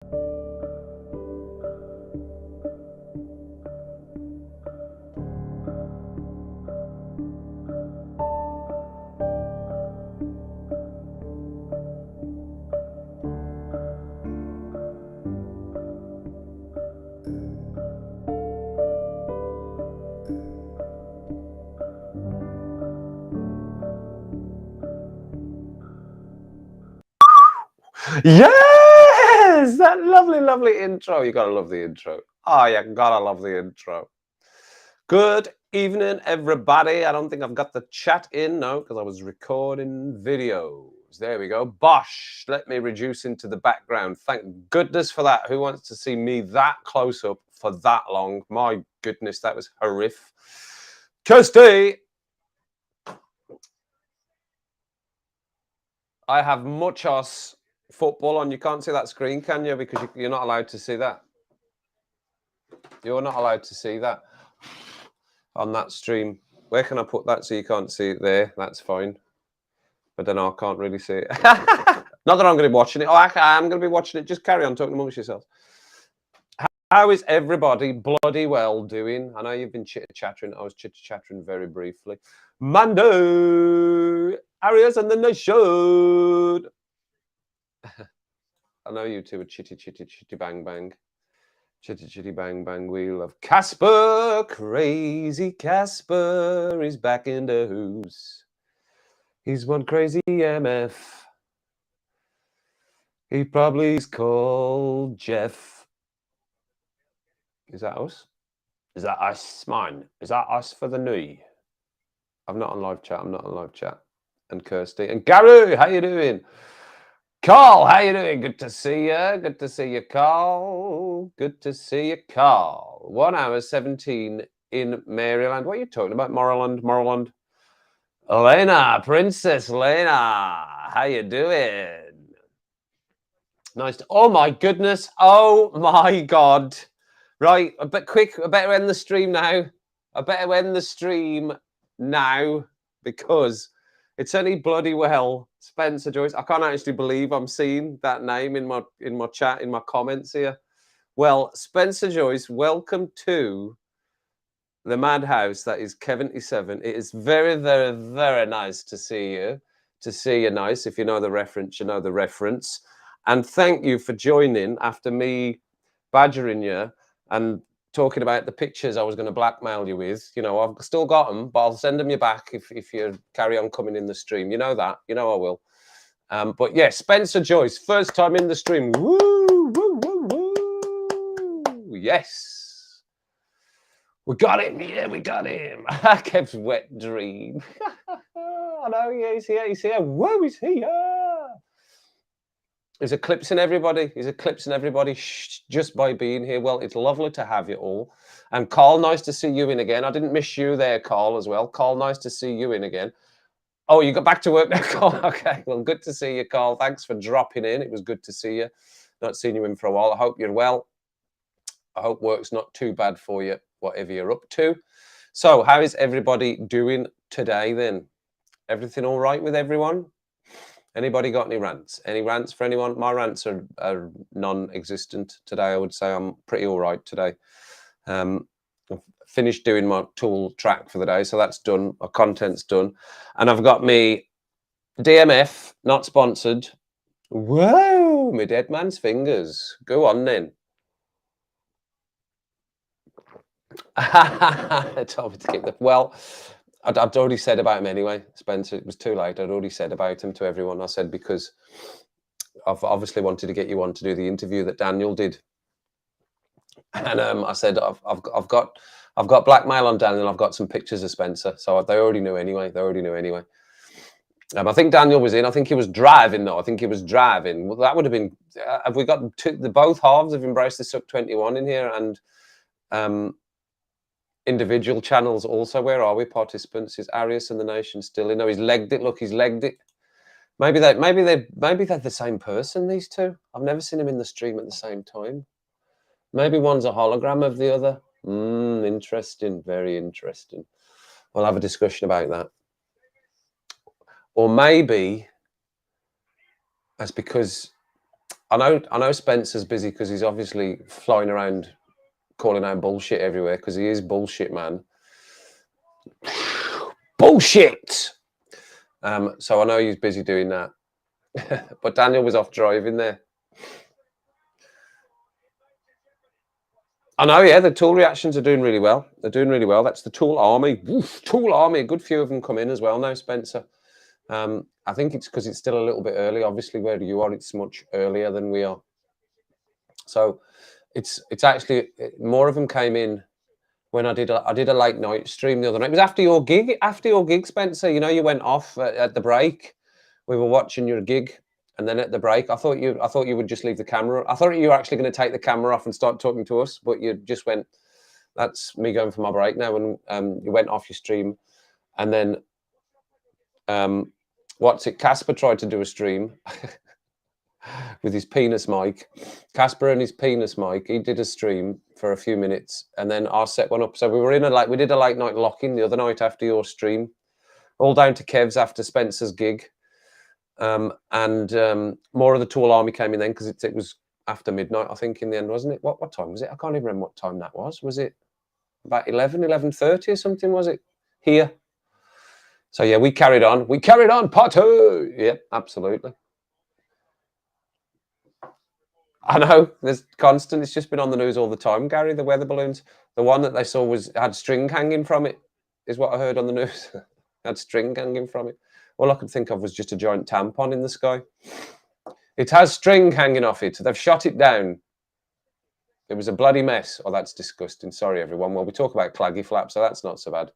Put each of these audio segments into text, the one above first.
Yes, that lovely intro. You gotta love the intro. Oh, you gotta love the intro. Good evening, everybody. I don't think I've got the chat in now because I was recording videos. There we go. Bosh. Let me reduce into the background. Thank goodness for that. Who wants to see me that close up for that long? My goodness, that was horrific. Kirsty. I have muchos football on. You can't see that screen, can you? Because you're not allowed to see that. You're not allowed to see that on that stream. Where can I put that so you can't see it there? That's fine. But then I can't really see it. Not that I'm going to be watching it. Oh, I'm going to be watching it. Just carry on talking amongst yourselves. How is everybody bloody well doing? I know you've been chitter-chattering. I was chitter-chattering very briefly. Mando! Arias and the nation! I know you two are chitty bang bang. Chitty bang bang, we love Casper. Crazy Casper is back in the house. He's one crazy MF. He probably is called Jeff. Is that us? Is that us, mine? Is that us for the knee? I'm not on live chat. I'm not on live chat. And Kirsty and Gary, how you doing? Carl, how you doing? Good to see you. Good to see you, Carl. Good to see you, Carl. 1 hour 17 in Maryland. What are you talking about? Moreland. Lena, Princess Lena, how you doing? Nice. Oh my goodness. Oh my God. Right, I better end the stream now. I better end the stream now because it's only bloody well Spencer Joyce. I can't actually believe I'm seeing that name in my chat, in my comments here. Well, Spencer Joyce, welcome to the madhouse that is Kevin77. It is very, very, very nice to see you. To see you nice. If you know the reference, you know the reference. And thank you for joining after me badgering you and talking about the pictures I was going to blackmail you with. You know, I've still got them, but I'll send them you back if you carry on coming in the stream. You know that. You know I will. But yeah, Spencer Joyce, first time in the stream. Woo, woo, woo, woo. Yes. We got him. Yeah, we got him. Kev's wet dream. I know, yeah, he's here. He's here. Whoa, he's here. He's eclipsing everybody. He's eclipsing everybody just by being here. Well, it's lovely to have you all. And Carl, nice to see you in again. I didn't miss you there, Carl, as well. Carl, nice to see you in again. Oh, you got back to work now, Carl? Okay, well, good to see you, Carl. Thanks for dropping in. It was good to see you. Not seen you in for a while. I hope you're well. I hope work's not too bad for you, whatever you're up to. So how is everybody doing today then? Everything all right with everyone? Anybody got any rants? Any rants for anyone? My rants are non-existent today. I would say I'm pretty all right today. I've finished doing my tool track for the day, so that's done. My content's done. And I've got me DMF, not sponsored. Whoa, my dead man's fingers. Go on then. They told me to keep the... Well, I'd already said about him anyway, Spencer. It was too late. I'd already said about him to everyone. I said because I've obviously wanted to get you on to do the interview that Daniel did, and I said I've got blackmail on Daniel. I've got some pictures of Spencer, so they already knew anyway. I think Daniel was in. I think he was driving though. I think he was driving. Well, that would have been. Have we got the both halves of Embrace the Suck 21 in here and individual channels also? Where are we? Participants. Is Arias and the Nation still in? No, he's legged it. Look, he's legged it. Maybe they're the same person. These two. I've never seen them in the stream at the same time. Maybe one's a hologram of the other. Interesting. Very interesting. We'll have a discussion about that. Or maybe that's because I know Spencer's busy because he's obviously flying around calling out bullshit everywhere because he is bullshit, man. Bullshit! So I know he's busy doing that. But Daniel was off driving there. I know, yeah, the Tool reactions are doing really well. They're doing really well. That's the Tool army. Oof, Tool army. A good few of them come in as well now, Spencer. I think it's because it's still a little bit early. Obviously, where you are, it's much earlier than we are. So it's actually more of them came in when I did a late night stream the other night. It was after your gig. After your gig, Spencer. You know, you went off at the break. We were watching your gig. And then at the break, I thought you would just leave the camera. I thought you were actually going to take the camera off and start talking to us, but you just went, that's me going for my break now. And you went off your stream. And then, Casper tried to do a stream with his penis mic. Casper and his penis mic, he did a stream for a few minutes. And then our set went up. So we did a late night lock-in the other night after your stream. All down to Kev's after Spencer's gig. More of the Tool army came in then because it was after midnight, I think, in the end, wasn't it? What time was it? I can't even remember what time that was. Was it about 11:30 or something, was it? Here. So yeah, we carried on. We carried on, Potter. Yeah, absolutely. I know, there's constant. It's just been on the news all the time, Gary, the weather balloons. The one that they saw had string hanging from it, is what I heard on the news. Had string hanging from it. All I could think of was just a giant tampon in the sky. It has string hanging off it. They've shot it down. It was a bloody mess. Oh, that's disgusting. Sorry, everyone. Well, we talk about claggy flap, so that's not so bad.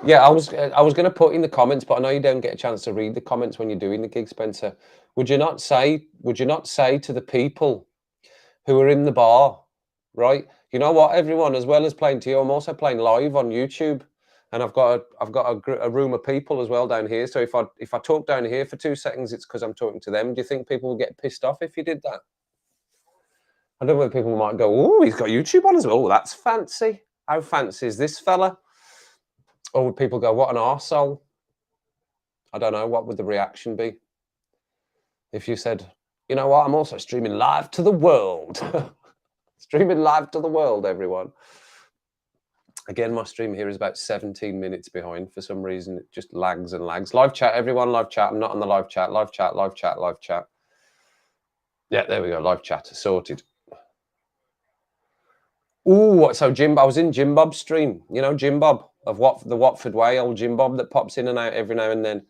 Yeah, I was going to put in the comments, but I know you don't get a chance to read the comments when you're doing the gig, Spencer. Would you not say to the people who are in the bar, right? You know what, everyone, as well as playing to you, I'm also playing live on YouTube, and I've got a room of people as well down here. So if I talk down here for 2 seconds, it's because I'm talking to them. Do you think people will get pissed off if you did that? I don't know whether people might go, "Oh, he's got YouTube on as well. Oh, that's fancy. How fancy is this fella?" Or would people go, "What an arsehole"? I don't know. What would the reaction be if you said, "You know what? I'm also streaming live to the world." Streaming live to the world, everyone. Again, my stream here is about 17 minutes behind for some reason. It just lags and lags. Live chat, everyone. Live chat. I'm not on the live chat. Live chat. Live chat. Live chat. Yeah, there we go. Live chat sorted. Ooh, so I was in Jim Bob's stream. You know, Jim Bob of the Watford Way, old Jim Bob that pops in and out every now and then.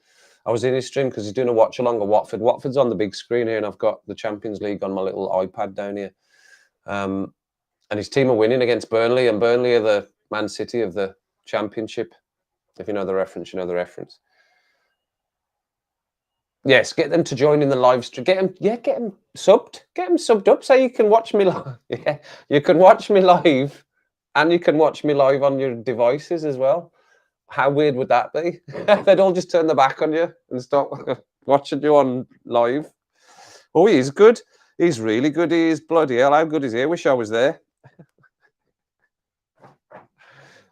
I was in his stream because he's doing a watch along of Watford. Watford's on the big screen here, and I've got the Champions League on my little iPad down here. And his team are winning against Burnley, and Burnley are the Man City of the Championship. If you know the reference, you know the reference. Yes, get them to join in the live stream. Get them subbed. Get them subbed up so you can watch me live. Yeah, you can watch me live, and you can watch me live on your devices as well. How weird would that be? They'd all just turn their back on you and stop watching you on live. Oh, he's good. He's really good. He is, bloody hell. How good is he? I wish I was there.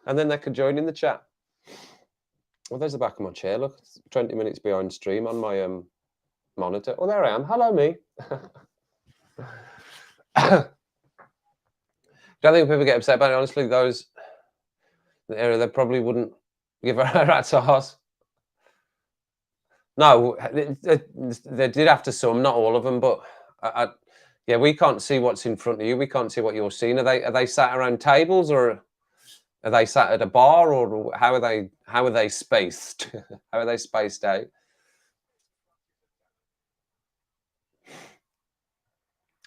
And then they could join in the chat. Well, there's the back of my chair. Look, it's 20 minutes behind stream on my monitor. Oh, there I am. Hello, me. Don't think people get upset about it. Honestly, those in the area, they probably wouldn't give a rat's ass. No, they did after some, not all of them, but yeah, we can't see what's in front of you. We can't see what you're seeing. Are they sat around tables, or are they sat at a bar, or how are they spaced? How are they spaced out?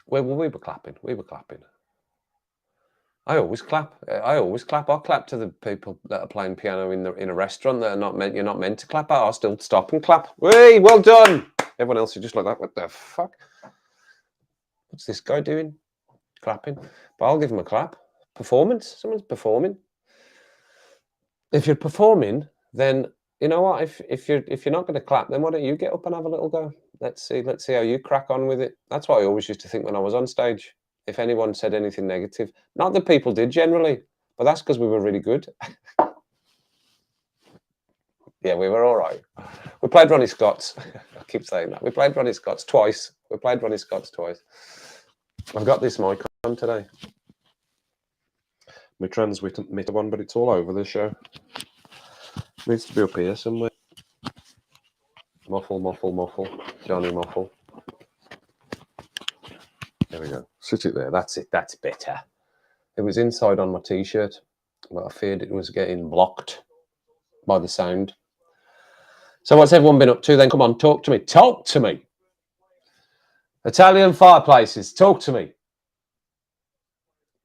We were clapping. We were clapping. I always clap. I'll clap to the people that are playing piano in a restaurant that you're not meant to clap at. I'll still stop and clap. Hey, well done. Everyone else is just like that. What the fuck? What's this guy doing? Clapping. But I'll give him a clap. Performance. Someone's performing. If you're performing, then you know what? If you're not going to clap, then why don't you get up and have a little go? Let's see how you crack on with it. That's what I always used to think when I was on stage. If anyone said anything negative, not that people did generally, But that's because we were really good. Yeah, we were all right. We played Ronnie Scott's. I keep saying that. We played Ronnie Scott's twice. We played Ronnie Scott's twice. I've got this mic on today. My transmitter one, but it's all over the show. Needs to be up here somewhere. Muffle, muffle, muffle. Johnny Muffle. There we go. Sit it there. That's it. That's better. It was inside on my t-shirt, but I feared it was getting blocked by the sound. So what's everyone been up to then? Come on, talk to me. Talk to me. Italian fireplaces. Talk to me.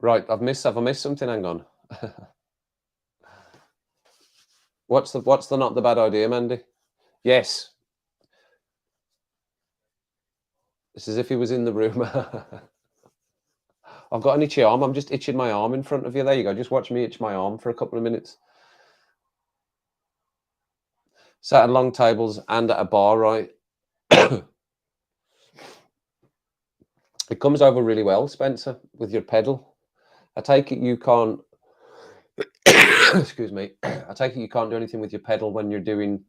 Right, have I missed something? Hang on. What's the not the bad idea, Mandy? Yes. It's as if he was in the room. I've got an itchy arm. I'm just itching my arm in front of you. There you go. Just watch me itch my arm for a couple of minutes. Sat at long tables and at a bar, right? It comes over really well, Spencer, with your pedal. I take it you can't. Excuse me. I take it you can't do anything with your pedal when you're in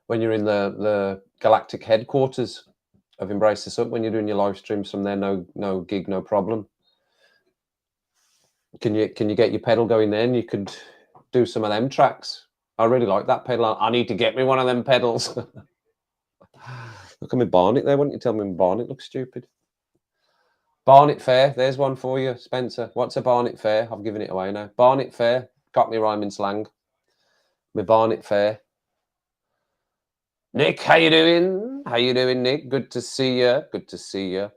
the galactic headquarters of Embrace the Sub. When you're doing your live streams from there, no gig, no problem. Can you get your pedal going there, and you could do some of them tracks? I really like that pedal. I need to get me one of them pedals. Look at my Barnet there. Why don't you tell me my Barnet looks stupid? Barnet Fair. There's one for you, Spencer. What's a Barnet Fair? I've given it away now. Barnet Fair. Got me rhyming slang. My Barnet Fair. Nick, how you doing? How you doing, Nick? Good to see you. Good to see you.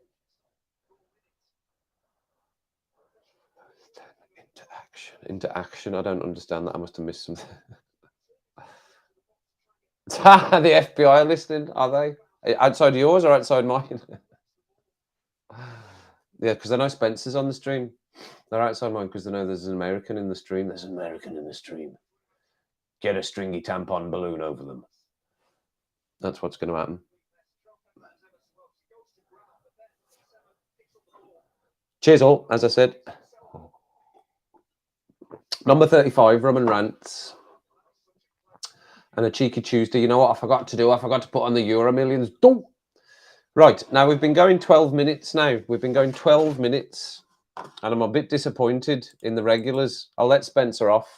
Into action. I don't understand that. I must have missed something. The FBI are listening, are they? Outside yours or outside mine? Yeah, because I know Spencer's on the stream. They're outside mine because they know there's an American in the stream. There's an American in the stream. Get a stringy tampon balloon over them. That's what's going to happen. Cheers all, as I said. Number 35, Rum and Rants. And a cheeky Tuesday. You know what I forgot to do? I forgot to put on the Euro Millions. Right, now we've been going 12 minutes now. We've been going 12 minutes. And I'm a bit disappointed in the regulars. I'll let Spencer off,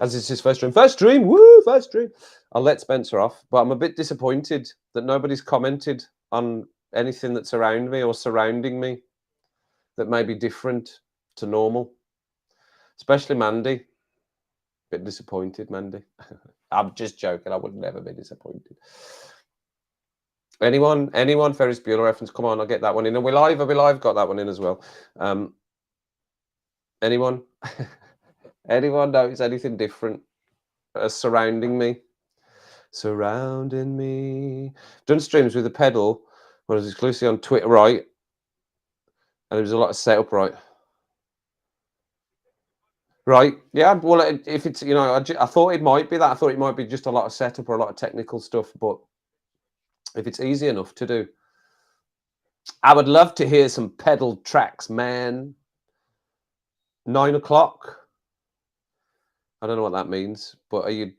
as it's his first stream. First stream, woo, first stream. I'll let Spencer off, but I'm a bit disappointed that nobody's commented on anything that's around me or surrounding me that may be different to normal. Especially Mandy. Bit disappointed, Mandy. I'm just joking. I would never be disappointed. Anyone? Ferris Bueller reference? Come on, I'll get that one in. Are we live? Got that one in as well. Anyone? Anyone notice anything different surrounding me? Surrounding me. Done streams with a pedal when I was exclusively on Twitter, right? And there was a lot of setup, right? Right. Yeah. Well, if it's, I thought it might be that. I thought it might be just a lot of setup or a lot of technical stuff. But if it's easy enough to do, I would love to hear some pedal tracks, man. 9 o'clock. I don't know what that means, but are you?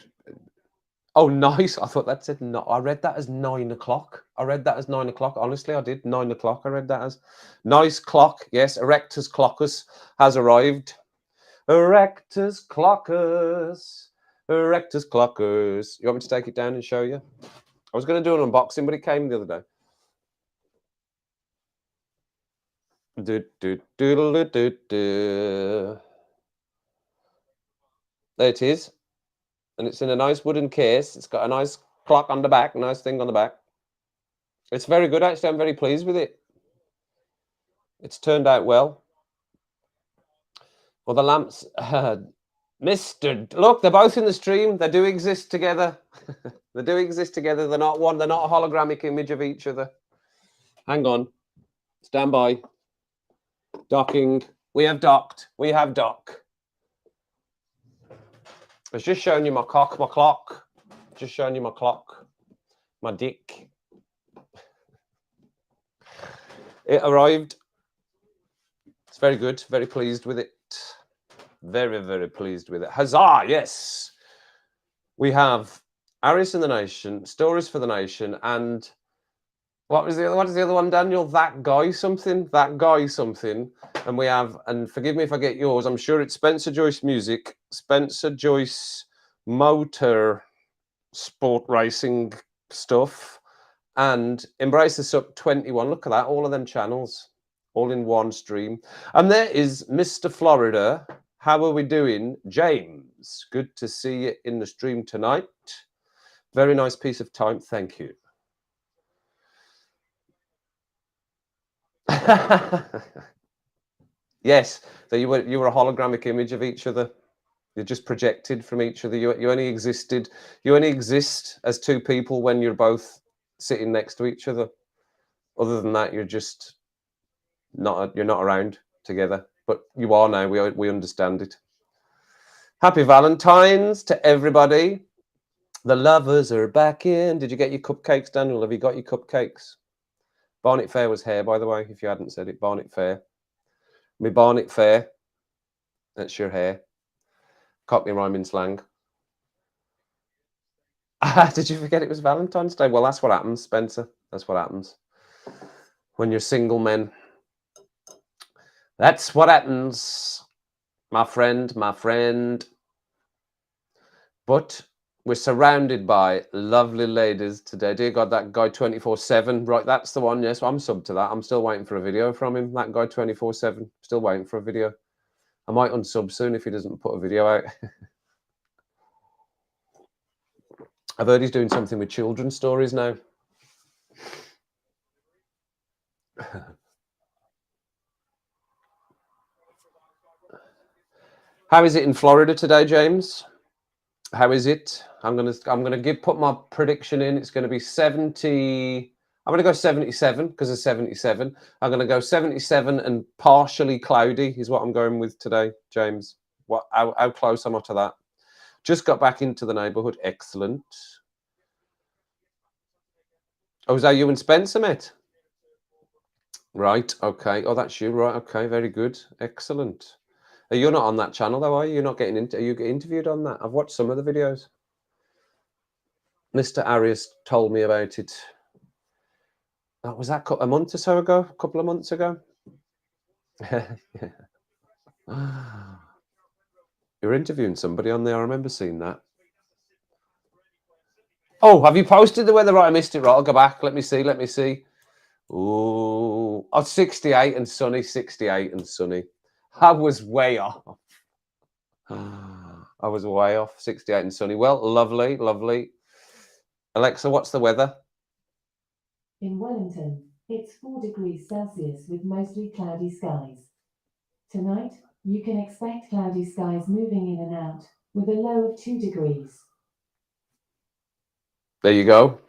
Oh, nice. I thought that said no. I read that as 9 o'clock. Honestly, I did. 9 o'clock. I read that as nice clock. Yes, Erectus Clockus has arrived. Erectus Clockers. Erectus Clockers. You want me to take it down and show you? I was going to do an unboxing, but it came the other day. There it is. And it's in a nice wooden case. It's got a nice clock on the back, nice thing on the back. It's very good, actually. I'm very pleased with it. It's turned out well. Well, the lamps, look, they're both in the stream. They do exist together. They do exist together. They're not one. They're not a hologramic image of each other. Hang on. Stand by. Docking. We have docked. We have dock. I was just showing you my clock. Just showing you my clock. My dick. It arrived. It's very good. Very pleased with it. Very, very pleased with it. Huzzah! Yes. We have Aris in the Nation, Stories for the Nation, and what is the other one, Daniel? That guy something. And we have, and forgive me if I get yours, I'm sure it's Spencer Joyce Music, Spencer Joyce Motor Sport Racing stuff, and Embrace the Suck 21. Look at that, all of them channels, all in one stream. And there is Mr. Florida. How are we doing, James? Good to see you in the stream tonight. Very nice piece of time, thank you. Yes, so you were a hologramic image of each other. You're just projected from each other. You only exist as two people when you're both sitting next to each other. Other than that, you're just not around together. But you are now. We understand it. Happy Valentine's to everybody. The lovers are back in. Did you get your cupcakes, Daniel? Have you got your cupcakes? Barnet Fair was here, by the way, if you hadn't said it. Barnet Fair. Me Barnet Fair. That's your hair. Cockney rhyming slang. Did you forget it was Valentine's Day? Well, that's what happens, Spencer. That's what happens when you're single men. That's what happens, my friend, my friend. But we're surrounded by lovely ladies today. Dear God, that guy 24/7. Right, that's the one. Yes, I'm sub to that. I'm still waiting for a video from him. That guy 24/7. Still waiting for a video. I might unsub soon if he doesn't put a video out. I've heard he's doing something with children's stories now. How is it in Florida today, James? How is it? I'm gonna put my prediction in. It's gonna be 70. I'm gonna go 77 because of 77. I'm gonna go 77 and partially cloudy is what I'm going with today, James. How close am I to that? Just got back into the neighborhood. Excellent. Oh, is that you and Spencer met? Right. Okay. Oh, that's you. Right. Okay. Very good. Excellent. You're not on that channel though, are you? You're not getting into. Are you getting interviewed on that? I've watched some of the videos. Mr. Arias told me about it. Was that a month or so ago? A couple of months ago? You're interviewing somebody on there. I remember seeing that. Oh, have you posted the weather? Right, I missed it. Right, I'll go back. Let me see. Let me see. Ooh, oh, 68 and sunny. 68 and sunny. I was way off. I was way off. 68 and sunny. Well, lovely, lovely. Alexa, what's the weather? In Wellington, it's 4 degrees Celsius with mostly cloudy skies. Tonight, you can expect cloudy skies moving in and out, with a low of 2 degrees. There you go.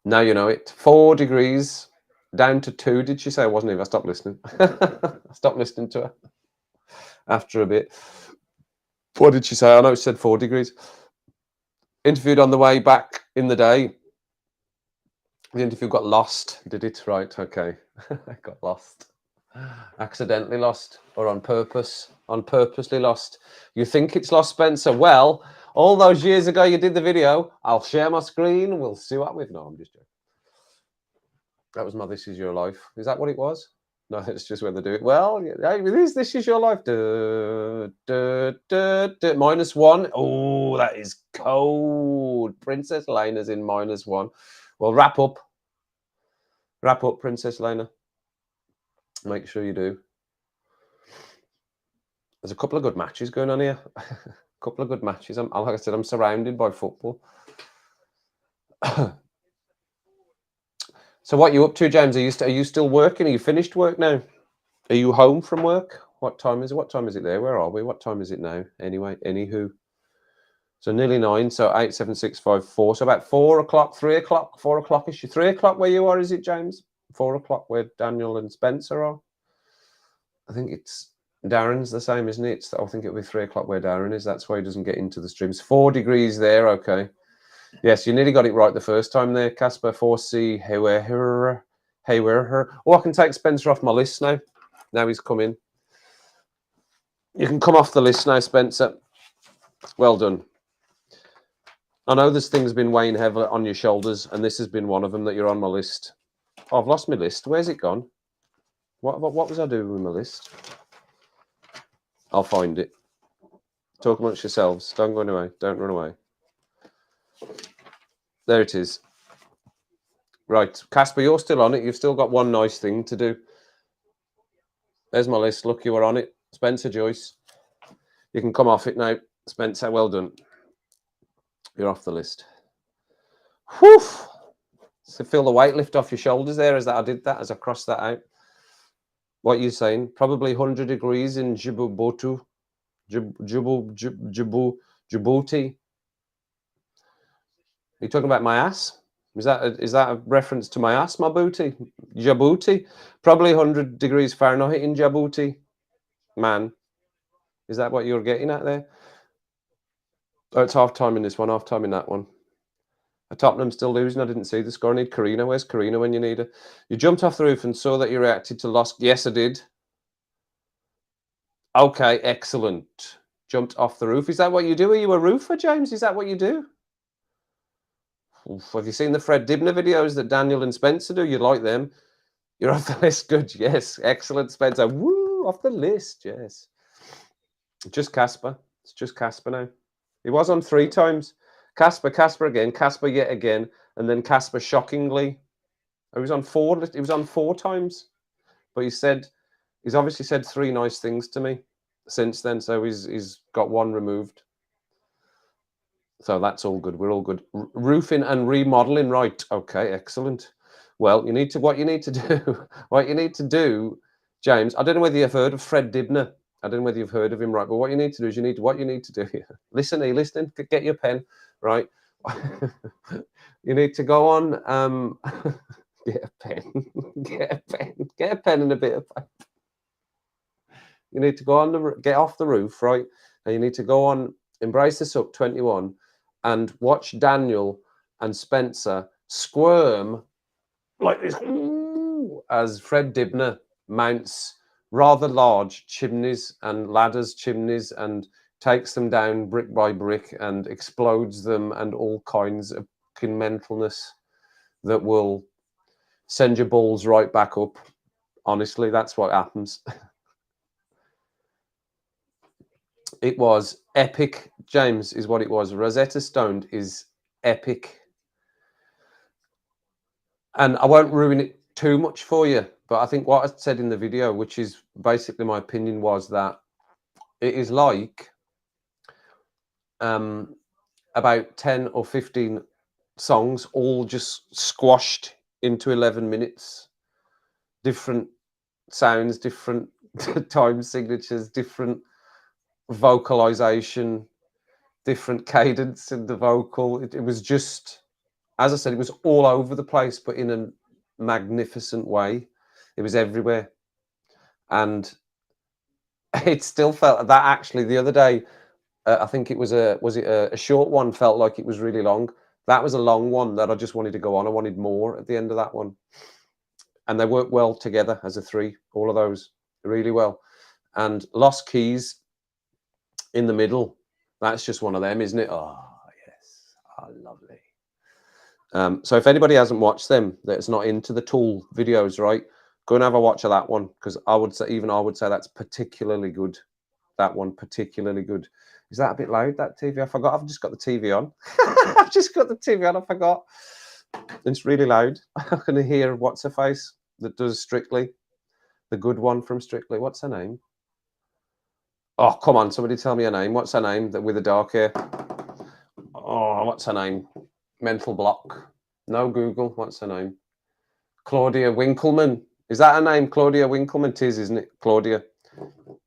Now you know it. 4 degrees down to 2. Did she say? Wasn't it? I stopped listening. I stopped listening to her after a bit. What did she say? I know she said 4 degrees. Interviewed on the way back in the day. The interview got lost. Did it? Right. Okay. I got lost. Accidentally lost or on purpose? Purposely lost. You think it's lost, Spencer? Well, all those years ago you did the video. I'll share my screen and we'll see what we've... No, I'm just joking. That was my This Is Your Life. Is that what it was? No, it's just when they do it. Well, this is your life. -1. Oh, that is cold. Princess Lena's in -1. Well, wrap up. Wrap up, Princess Lena. Make sure you do. There's a couple of good matches going on here. A couple of good matches. Like I said, I'm surrounded by football. So what are you up to, James? Are you still working? Are you finished work now? Are you home from work? What time is it? What time is it there? Where are we? What time is it now? Anyway, anywho. So nearly 9. So 8, 7, 6, 5, 4. So about 4 o'clock, 3 o'clock, 4 o'clock-ish. 3 o'clock where you are, is it, James? 4 o'clock where Daniel and Spencer are? I think it's... Darren's the same, isn't it? I think it'll be 3 o'clock where Darren is. That's why he doesn't get into the streams. 4 degrees there. Okay. Yes, you nearly got it right the first time there, Casper. 4C. Hey, where her? Oh, I can take Spencer off my list now. Now he's come in. You can come off the list now, Spencer. Well done. I know this thing's been weighing heavily on your shoulders, and this has been one of them that you're on my list. Oh, I've lost my list. Where's it gone? What was I doing with my list? I'll find it. Talk amongst yourselves. Don't go away. Don't run away. There it is. Right, Casper, you're still on it. You've still got one nice thing to do. There's my list. Look, you were on it. Spencer Joyce. You can come off it now. Spencer, well done. You're off the list. Whew! So feel the weight lift off your shoulders there as I did that, as I crossed that out. What are you saying? Probably 100 degrees in Djibouti. Djibouti. Are you talking about my ass? Is that a reference to my ass, my booty? Djibouti? Probably 100 degrees Fahrenheit in Djibouti. Man. Is that what you're getting at there? Oh, it's half time in this one, half time in that one. Tottenham still losing. I didn't see the score. I need Karina. Where's Karina when you need her? You jumped off the roof and saw that you reacted to loss. Yes, I did. Okay, excellent. Jumped off the roof. Is that what you do? Are you a roofer, James? Is that what you do? Oof, have you seen the Fred Dibner videos that Daniel and Spencer do? You like them? You're off the list. Good. Yes. Excellent, Spencer. Woo! Off the list. Yes. Just Casper. It's just Casper now. He was on 3 times. Casper again. Casper yet again. And then Casper shockingly. He was on 4. He was on 4 times. But he's obviously said 3 nice things to me since then. So he's got 1 removed. So that's all good. We're all good. Roofing and remodeling, right? Okay, excellent. Well, what you need to do, James. I don't know whether you've heard of Fred Dibner. I don't know whether you've heard of him, right? But what you need to do is what you need to do here. Listen, are you listening? Get your pen, right? You need to go on. Get a pen. Get a pen and a bit of paper. You need to go on get off the roof, right? And you need to go on Embrace the Suck 21 and watch Daniel and Spencer squirm like this as Fred Dibner mounts rather large chimneys and chimneys and takes them down brick by brick and explodes them and all kinds of mentalness that will send your balls right back up. Honestly, that's what happens. It was epic, James, is what it was. Rosetta Stone is epic. And I won't ruin it too much for you, but I think what I said in the video, which is basically my opinion, was that it is like about 10 or 15 songs all just squashed into 11 minutes. Different sounds, different time signatures, different vocalization, different cadence in the vocal. It was just, as I said, it was all over the place, but in a magnificent way. It was everywhere. And it still felt that actually the other day, I think it was a short one, felt like it was really long. That was a long one that I just wanted to go on. I wanted more at the end of that one. And they worked well together as a 3, all of those, really well. And Lost Keys in the middle, that's just one of them, isn't it? Oh, yes. Oh, lovely. So if anybody hasn't watched them, that's not into the Tool videos, right? Go and have a watch of that one, because I would say that's particularly good. That one, particularly good. Is that a bit loud, that TV? I forgot. I've just got the TV on. I've just got the TV on. I forgot. It's really loud. I can hear what's her face that does Strictly, the good one from Strictly. What's her name? Oh, come on. Somebody tell me her name. What's her name with the dark hair? Oh, what's her name? Mental block. No Google. What's her name? Claudia Winkleman. Is that her name? Claudia Winkleman? Tis, isn't it? Claudia.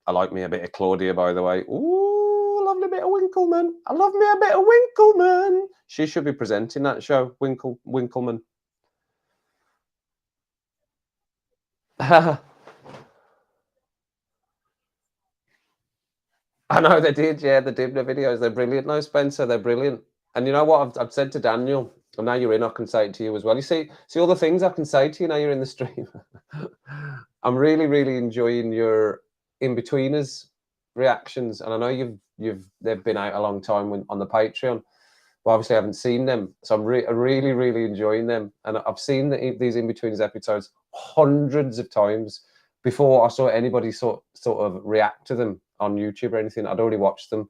I like me a bit of Claudia, by the way. Ooh, lovely bit of Winkleman. I love me a bit of Winkleman. She should be presenting that show, Winkleman. I know they did, yeah, the Dibner videos. They're brilliant. No, Spencer, they're brilliant. And you know what I've said to Daniel, and now you're in, I can say it to you as well. You see all the things I can say to you now you're in the stream. I'm really, really enjoying your in-betweeners. reactions, and I know they've been out a long time on the Patreon, but obviously I haven't seen them, so I'm really enjoying them. And I've seen these in-betweens episodes hundreds of times before I saw anybody sort of react to them on YouTube or anything. I'd already watched them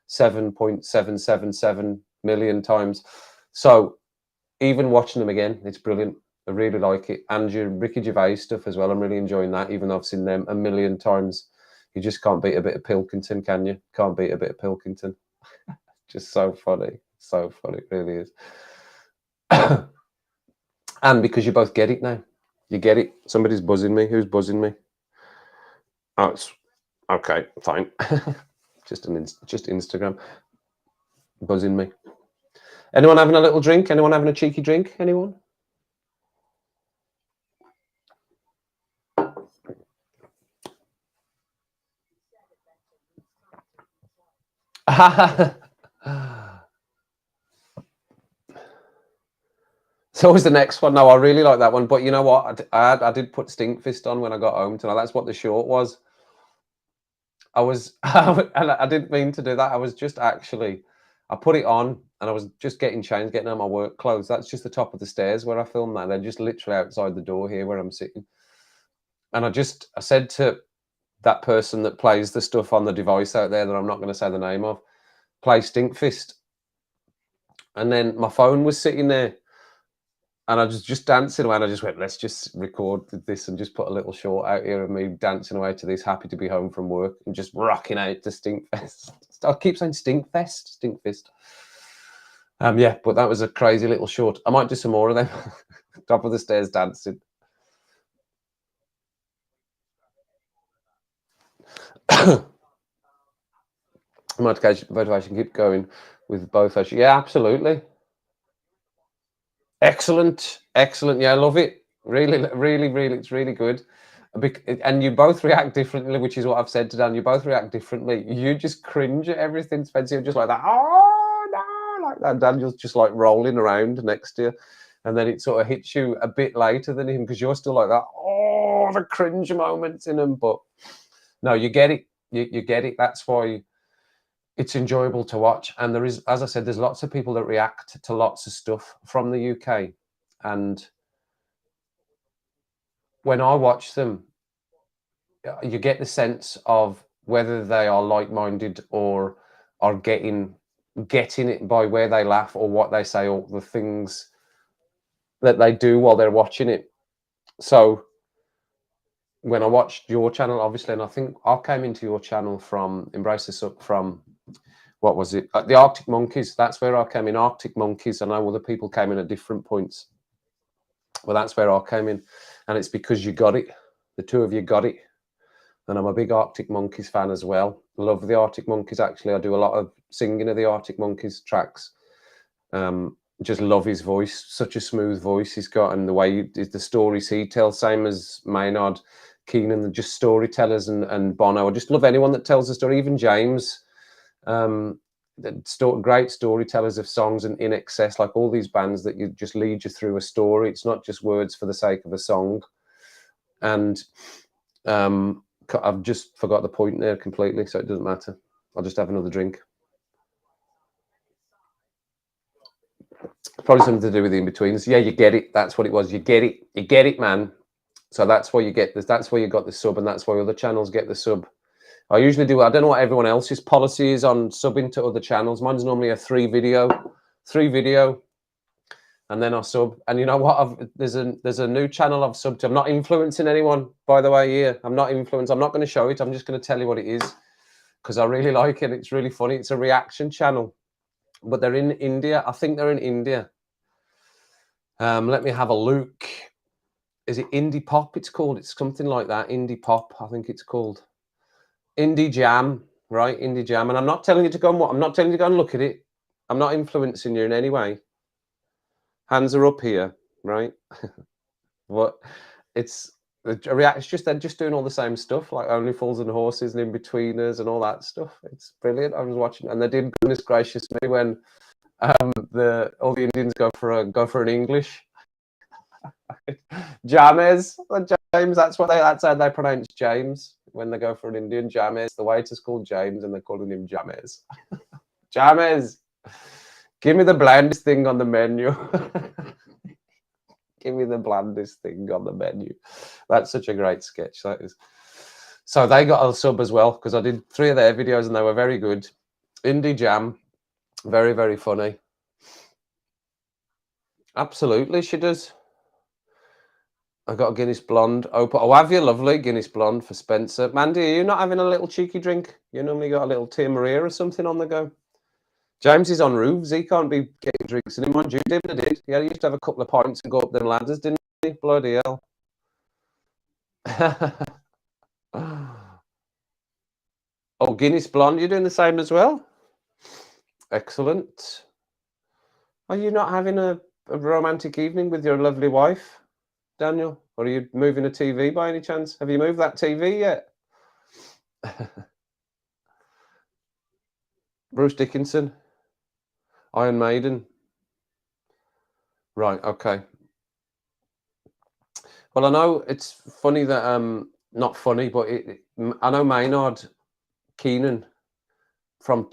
7.777 million times. So even watching them again, it's brilliant. I really like it. And your Ricky Gervais stuff as well, I'm really enjoying that, even though I've seen them a million times. You just can't beat a bit of Pilkington, can you? Can't beat a bit of Pilkington. Just so funny. So funny, it really is. And because you both get it now. You get it. Somebody's buzzing me. Who's buzzing me? Oh, it's okay, fine. just Instagram buzzing me. Anyone having a little drink? Anyone having a cheeky drink? Anyone? So was the next one. No, I really like that one. But you know what? I did put Stinkfist on when I got home tonight. That's what the short was. And I didn't mean to do that. I was just actually, I put it on and I was just getting changed, getting out my work clothes. That's just the top of the stairs where I filmed that. They're just literally outside the door here where I'm sitting. And I said to that person that plays the stuff on the device out there that I'm not going to say the name of, play Stinkfist. And then my phone was sitting there. And I was just dancing away, and I just went, let's just record this and just put a little short out here of me dancing away to this, happy to be home from work, and just rocking out to Stinkfest. I keep saying Stinkfist. Yeah, but that was a crazy little short. I might do some more of them. Top of the stairs dancing. Motivation, keep going with both. Yeah, absolutely. Excellent. Yeah, I love it. Really, it's really good. And you both react differently, which is what I've said to Dan. You both react differently. You just cringe at everything, Spencer. You're just like that. Oh no, like that. Daniel's just like rolling around next to you, and then it sort of hits you a bit later than him because you're still like that. Oh, the cringe moments in them. But no, you get it. You get it. That's why it's enjoyable to watch. And there is, as I said, there's lots of people that react to lots of stuff from the UK. And when I watch them, you get the sense of whether they are like-minded or are getting it by where they laugh or what they say or the things that they do while they're watching it. So when I watched your channel, obviously, and I think I came into your channel from Embrace This Up from, what was it? The Arctic Monkeys. That's where I came in. Arctic Monkeys. I know other people came in at different points. Well, that's where I came in. And it's because you got it. The two of you got it. And I'm a big Arctic Monkeys fan as well. Love the Arctic Monkeys, actually. I do a lot of singing of the Arctic Monkeys tracks. Just love his voice. Such a smooth voice he's got. And the way the stories he tells, same as Maynard Keenan, just storytellers, and Bono. I just love anyone that tells a story, even James. Great storytellers of songs, and In Excess, like all these bands that you just lead you through a story. It's not just words for the sake of a song. And I've just forgot the point there completely, so it doesn't matter. I'll just have another drink. Probably something to do with the in-betweens. Yeah, you get it. That's what it was. You get it, man. So that's why you get this. That's why you got the sub, and that's why other channels get the sub. I usually do. I don't know what everyone else's policy is on subbing to other channels. Mine's normally a three video, and then I sub. And you know what? There's a new channel I've subbed to. I'm not influencing anyone, by the way. Here, I'm not influenced. I'm not going to show it. I'm just going to tell you what it is because I really like it. It's really funny. It's a reaction channel, but they're in India. I think they're in India. Let me have a look. Is it Indie Pop? It's called. It's something like that. Indie Pop, I think it's called. Indie Jam, right? Indie Jam. And I'm not telling you to go and I'm not telling you to go and look at it. I'm not influencing you in any way. Hands are up here, right? What? It's just they're just doing all the same stuff, like Only Fools and Horses and In-Betweeners and all that stuff. It's brilliant. I was watching, and they did, goodness gracious me, when all the Indians go for an English. James, that's how they pronounce James. when they go for an Indian James. The waiter's called James, and they're calling him James. James, give me the blandest thing on the menu. Give me the blandest thing on the menu. That's such a great sketch. That is. So they got a sub as well, because I did 3 of their videos and they were very good. Indie Jam, very, very funny. Absolutely, she does. I got a Guinness Blonde open. Oh, have you lovely Guinness Blonde for Spencer? Mandy, are you not having a little cheeky drink? You normally got a little Tia Maria or something on the go. James is on roofs. He can't be getting drinks anymore. You did. Yeah, he used to have a couple of pints and go up them ladders, didn't he? Bloody hell. Oh, Guinness Blonde, you're doing the same as well? Excellent. Are you not having a romantic evening with your lovely wife, Daniel? Or are you moving a TV by any chance? Have you moved that TV yet? Bruce Dickinson, Iron Maiden. Right, okay. Well, I know it's funny that not funny, but I know Maynard Keenan from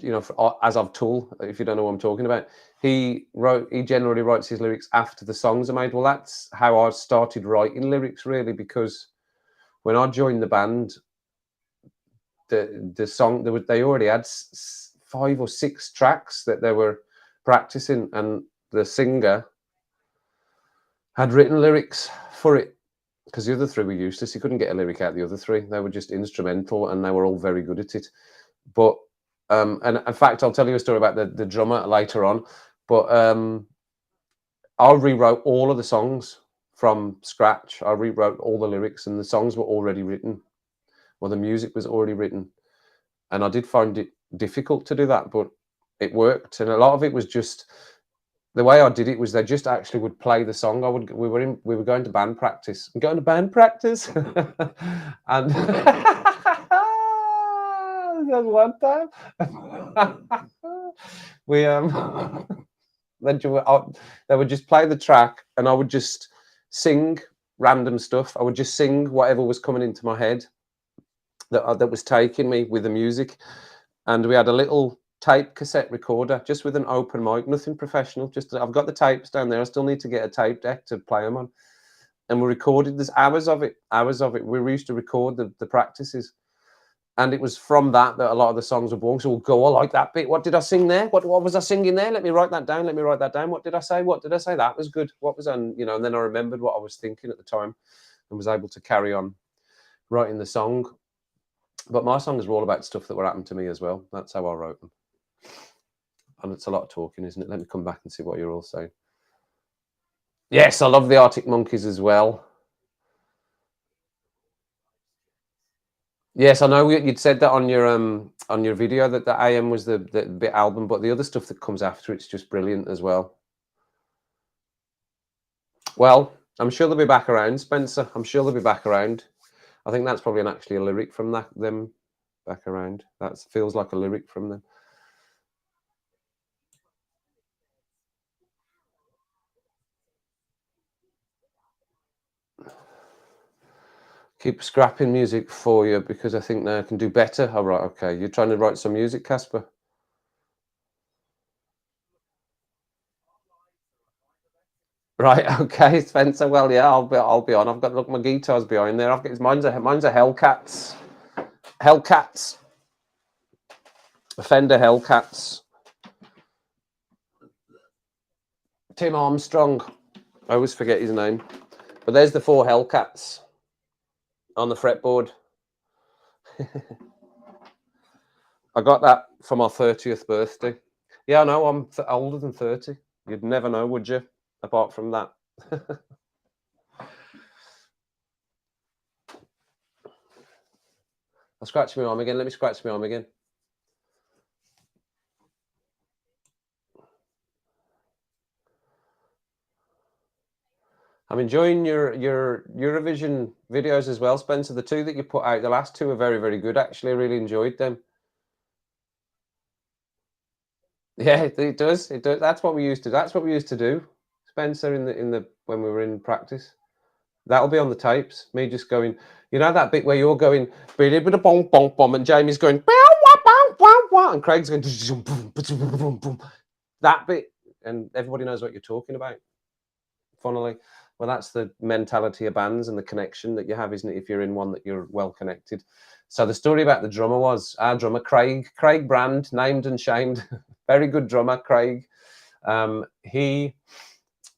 as of Tool. If you don't know what I'm talking about, he generally writes his lyrics after the songs are made. Well, that's how I started writing lyrics, really, because when I joined the band, the song they already had 5 or 6 tracks that they were practicing, and the singer had written lyrics for it, because the other 3 were useless. He couldn't get a lyric out of the other 3. They were just instrumental, and they were all very good at it. But and in fact, I'll tell you a story about the drummer later on. But I rewrote all of the songs from scratch. I rewrote all the lyrics, and the songs were already written. Well, the music was already written, and I did find it difficult to do that, but it worked. And a lot of it was just the way I did it was they just actually would play the song. We were going to band practice. I'm going to band practice, and there's one time we they would just play the track, and I would just sing random stuff. I would just sing whatever was coming into my head that was taking me with the music. And we had a little tape cassette recorder just with an open mic, nothing professional. Just I've got the tapes down there. I still need to get a tape deck to play them on. And we recorded. There's hours of it. We used to record the practices. And it was from that a lot of the songs were born. So we'll go, I like that bit. What did I sing there? What was I singing there? Let me write that down. What did I say? That was good. What was on? And then I remembered what I was thinking at the time and was able to carry on writing the song. But my songs were all about stuff that were happening to me as well. That's how I wrote them. And it's a lot of talking, isn't it? Let me come back and see what you're all saying. Yes, I love the Arctic Monkeys as well. Yes, I know you'd said that on your video that the AM was the bit album, but the other stuff that comes after it's just brilliant as well. Well, I'm sure they'll be back around, Spencer. I'm sure they'll be back around. I think that's probably actually a lyric from them back around. That feels like a lyric from them. Keep scrapping music for you because I think they can do better. Oh, right, okay. You're trying to write some music, Casper? Right, okay, Spencer. Well, yeah, I'll be on. I've got look, my guitar's behind there. Mine's a Hellcats, Fender Hellcats. Tim Armstrong. I always forget his name, but there's the 4 Hellcats on the fretboard. I got that for my 30th birthday. Yeah, I know. I'm older than 30. You'd never know, would you? Apart from that. I'll scratch my arm again. Let me scratch my arm again. I'm enjoying your Eurovision videos as well, Spencer. The 2 that you put out, the last 2 are very, very good. Actually, I really enjoyed them. Yeah, it does. That's what we used to do, Spencer, in the when we were in practice. That'll be on the tapes. Me just going, you know that bit where you're going, bit of bong bong bong, and Jamie's going, and Craig's going, that bit, and everybody knows what you're talking about. Funnily, well, that's the mentality of bands and the connection that you have, isn't it? If you're in one that you're well connected. So the story about the drummer was our drummer, Craig Brand, named and shamed, very good drummer, Craig.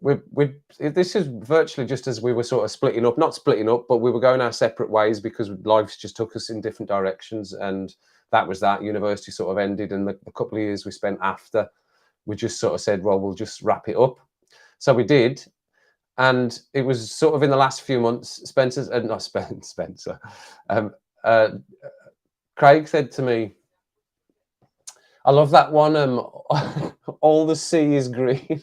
This is virtually just as we were sort of splitting up, not splitting up, but we were going our separate ways because lives just took us in different directions. And that was that. University sort of ended, and the couple of years we spent after, we just sort of said, well, we'll just wrap it up. So we did. And it was sort of in the last few months, Craig said to me, I love that one, all the sea is green.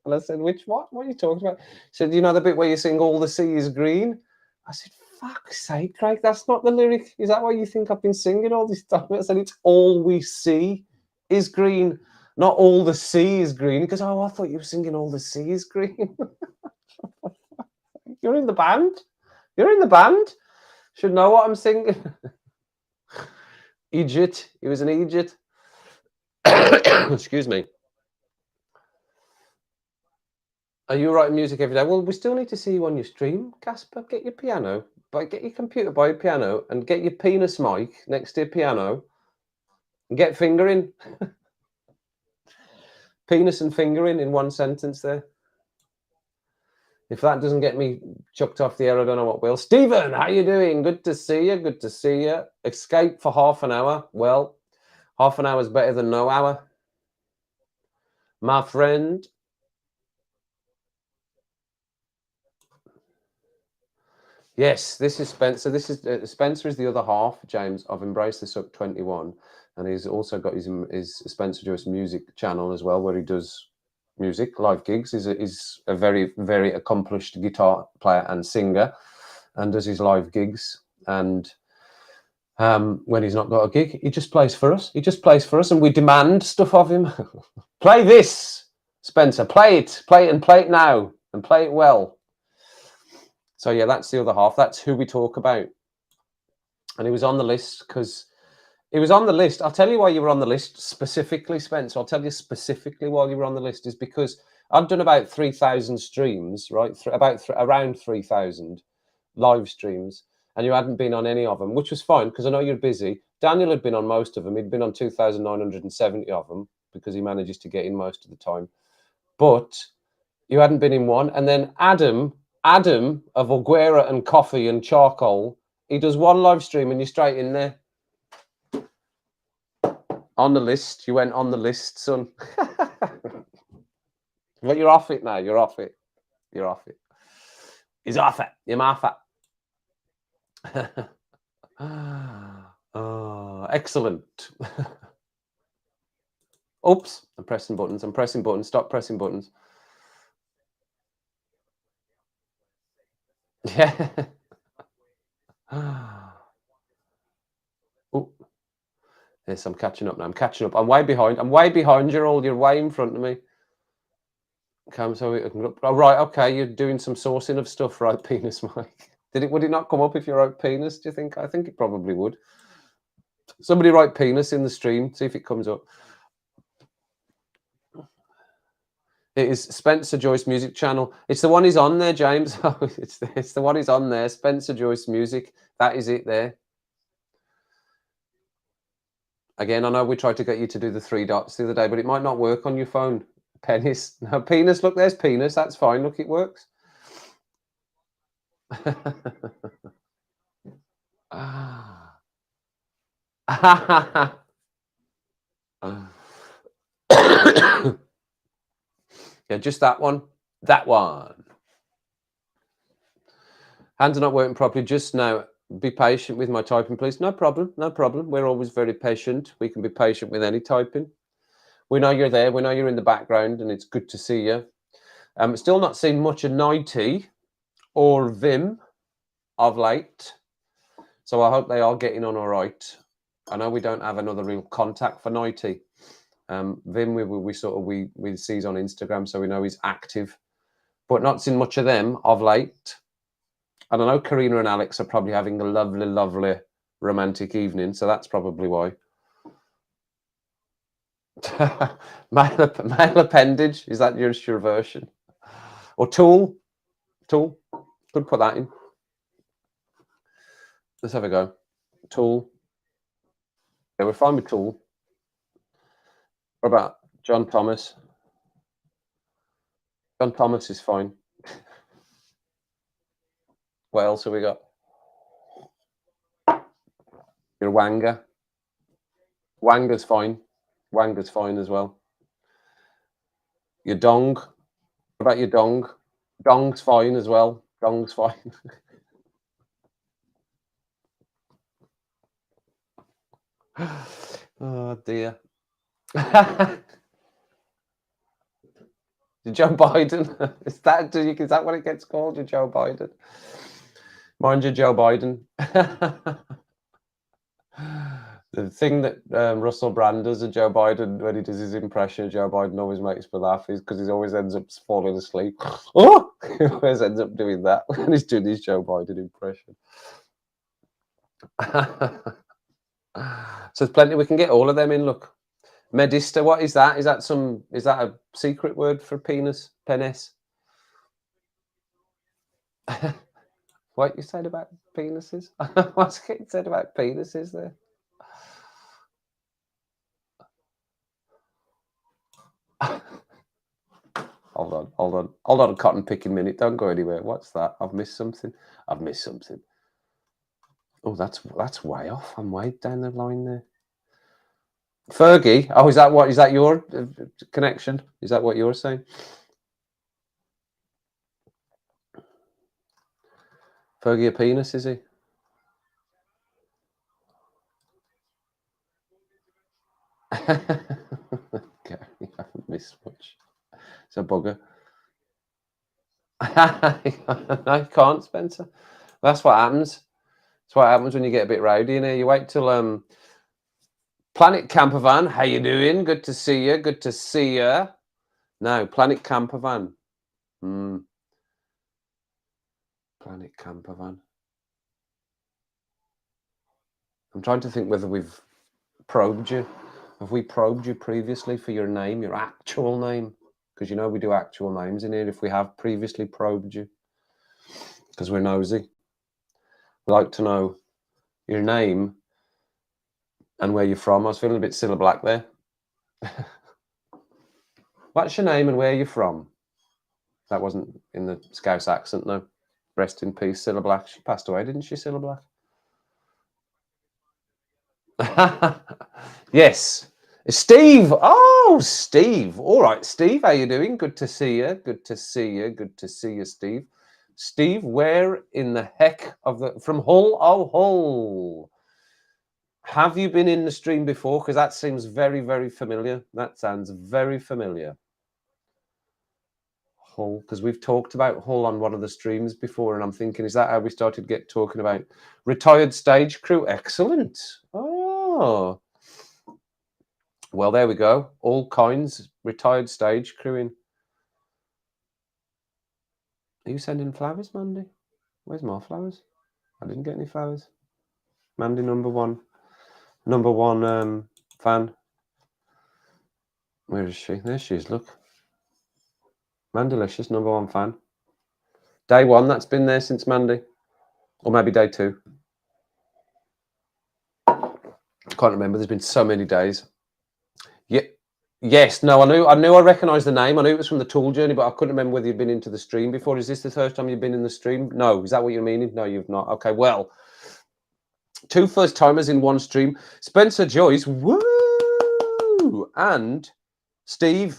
And I said, what are you talking about? He said, you know the bit where you sing all the sea is green? I said, fuck's sake, Craig, that's not the lyric. Is that why you think I've been singing all this time? I said, it's all we see is green, not all the sea is green. He goes, oh, I thought you were singing all the sea is green. You're in the band. You're in the band. Should know what I'm singing. Idiot. He was an idiot. Excuse me. Are you writing music every day? Well, we still need to see you on your stream, Casper. Get your piano, get your computer by your piano, and get your penis mic next to your piano, and get fingering. Penis and fingering in one sentence there. If that doesn't get me chucked off the air, I don't know what will. Stephen, how you doing? Good to see you. Good to see you. Escape for half an hour. Well, half an hour is better than no hour. My friend. Yes, this is Spencer. This is Spencer is the other half, James, of Embrace the Suck 21. And he's also got his Spencer Joyce music channel as well, where he does music, live gigs. He's a very, very accomplished guitar player and singer, and does his live gigs. And when he's not got a gig, he just plays for us. He just plays for us, and we demand stuff of him. Play this, Spencer. Play it now, and play it well. So yeah, that's the other half. That's who we talk about. And he was on the list because he was on the list. I'll tell you why you were on the list specifically, Spencer. I'll tell you specifically why you were on the list is because I've done about 3,000 streams, right? Around 3,000 live streams, and you hadn't been on any of them, which was fine because I know you're busy. Daniel had been on most of them. He'd been on 2,970 of them because he manages to get in most of the time. But you hadn't been in one. And then Adam of Alguera and Coffee and Charcoal, he does one live stream and you're straight in there. On the list. You went on the list, son. But you're off it now. You're off it. You're off it. He's off it. You're off it. Oh, excellent. Oops. I'm pressing buttons. Stop pressing buttons. Yeah. Oh. Yes, I'm catching up now. I'm way behind you all. You're way in front of me. Come so we can look. Oh, right. Okay. You're doing some sourcing of stuff, right? Penis, Mike. Would it not come up if you wrote penis? Do you think? I think it probably would. Somebody write penis in the stream. See if it comes up. It is Spencer Joyce Music Channel. It's the one he's on there, James. It's the one he's on there. Spencer Joyce Music. That is it there. Again, I know we tried to get you to do the 3 dots the other day, but it might not work on your phone. Penis. No, penis. Look, there's penis. That's fine. Look, it works. Yeah, just that one. That one. Hands are not working properly just now. Be patient with my typing, please. No problem. No problem. We're always very patient. We can be patient with any typing. We know you're there. We know you're in the background, and it's good to see you. Still not seen much of Nighty or Vim of late. So I hope they are getting on all right. I know we don't have another real contact for Nighty. Vim, we sees on Instagram, so we know he's active. but not seen much of them of late. And I know Karina and Alex are probably having a lovely, lovely romantic evening, so that's probably why. male appendage, is that your version? Or tool? Tool? Could put that in. Let's have a go. Tool. Yeah, we're fine with tool. What about John Thomas? John Thomas is fine. What else have we got? Your Wanga. Wanga's fine. Wanga's fine as well. Your dong. What about your dong? Dong's fine as well. Dong's fine. Oh dear. Joe Biden. Is that what it gets called? Your Joe Biden. Mind you, Joe Biden. The thing that Russell Brand does of Joe Biden when he does his impression of Joe Biden always makes me laugh is because he always ends up falling asleep. Oh, he always ends up doing that when he's doing his Joe Biden impression. So there's plenty. We can get all of them in. Look, Medista. What is that? Is that a secret word for penis? Penis. What you said about penises? What's it said about penises there? Hold on, cotton picking minute. Don't go anywhere. What's that? I've missed something. Oh, that's way off. I'm way down the line there. Fergie. Oh, is that your connection? Is that what you're saying? Fergie a penis, is he? Okay, you haven't missed much. It's a bugger. No, you can't, Spencer. That's what happens. That's what happens when you get a bit rowdy in here. You wait till Planet Campervan. How you doing? Good to see you. Good to see you. No, Planet Campervan. Planet Campervan. I'm trying to think whether we've probed you. Have we probed you previously for your name, your actual name? Because you know we do actual names in here. If we have previously probed you, because we're nosy, we like to know your name and where you're from. I was feeling a bit Cilla Black there. What's your name and where you're from? That wasn't in the Scouse accent, no. Rest in peace, Cilla Black. She passed away, didn't she, Cilla Black? Yes. Steve. Oh, Steve. All right, Steve. How you doing? Good to see you. Good to see you. Good to see you, Steve. Steve, where in the heck from Hull? Oh, Hull. Have you been in the stream before? Because that seems very, very familiar. That sounds very familiar. Hull, because we've talked about Hull on one of the streams before, and I'm thinking, is that how we started talking about retired stage crew? Excellent. Oh, well, there we go. All kinds retired stage crewing. Are you sending flowers, Mandy? Where's my flowers? I didn't get any flowers. Mandy, number one fan. Where is she? There she is. Look, Mandalicious, number one fan. Day one. That's been there since Mandy, or maybe day two. I can't remember. There's been so many days. Yeah. Yes. No. I knew. I recognised the name. I knew it was from the Tool Journey, but I couldn't remember whether you'd been into the stream before. Is this the first time you've been in the stream? No. Is that what you're meaning? No, you've not. Okay. Well, two first timers in one stream. Spencer Joyce. Woo! And Steve,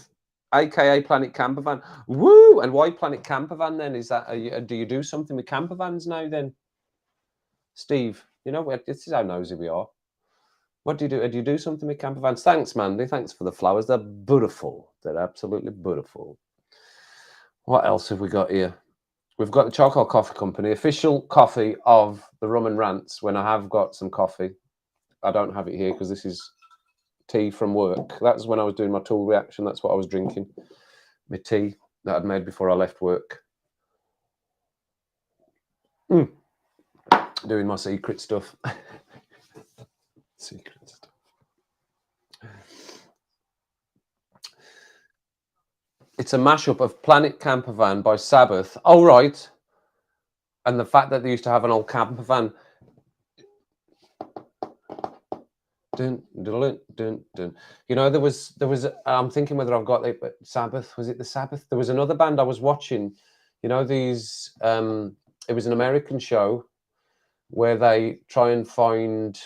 aka Planet Campervan. Woo! And why Planet Campervan then? Is that do you do something with campervans now then? Steve, you know, this is how nosy we are. What do you do? Do you do something with campervans? Thanks, Mandy. Thanks for the flowers. They're beautiful. They're absolutely beautiful. What else have we got here? We've got the Charcoal Coffee Company, official coffee of the Rum and Rants. When I have got some coffee, I don't have it here because this is tea from work. That's when I was doing my tool reaction. That's what I was drinking. My tea. that I'd made before I left work. Doing my secret stuff. Secret stuff. It's a mashup of Planet Camper Van by Sabbath. Oh, right. And the fact that they used to have an old camper van. Dun, dun, dun, dun. You know, there was. I'm thinking whether I've got it, but Sabbath, was it the Sabbath? There was another band I was watching. You know, these. It was an American show where they try and find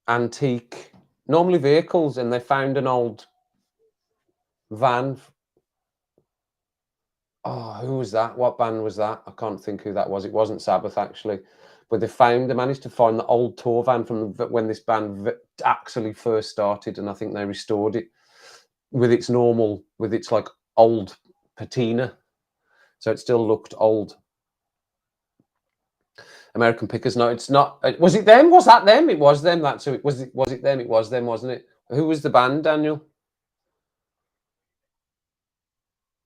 antique, normally vehicles, and they found an old van. Oh, who was that? What band was that? I can't think who that was. It wasn't Sabbath, actually. But they managed to find the old tour van from when this band actually first started, and I think they restored it with its like old patina, so it still looked old. American Pickers. No, it's not. Was it them? Was that them? It was them. That's who it was. Was it them? It was them, wasn't it? Who was the band, Daniel?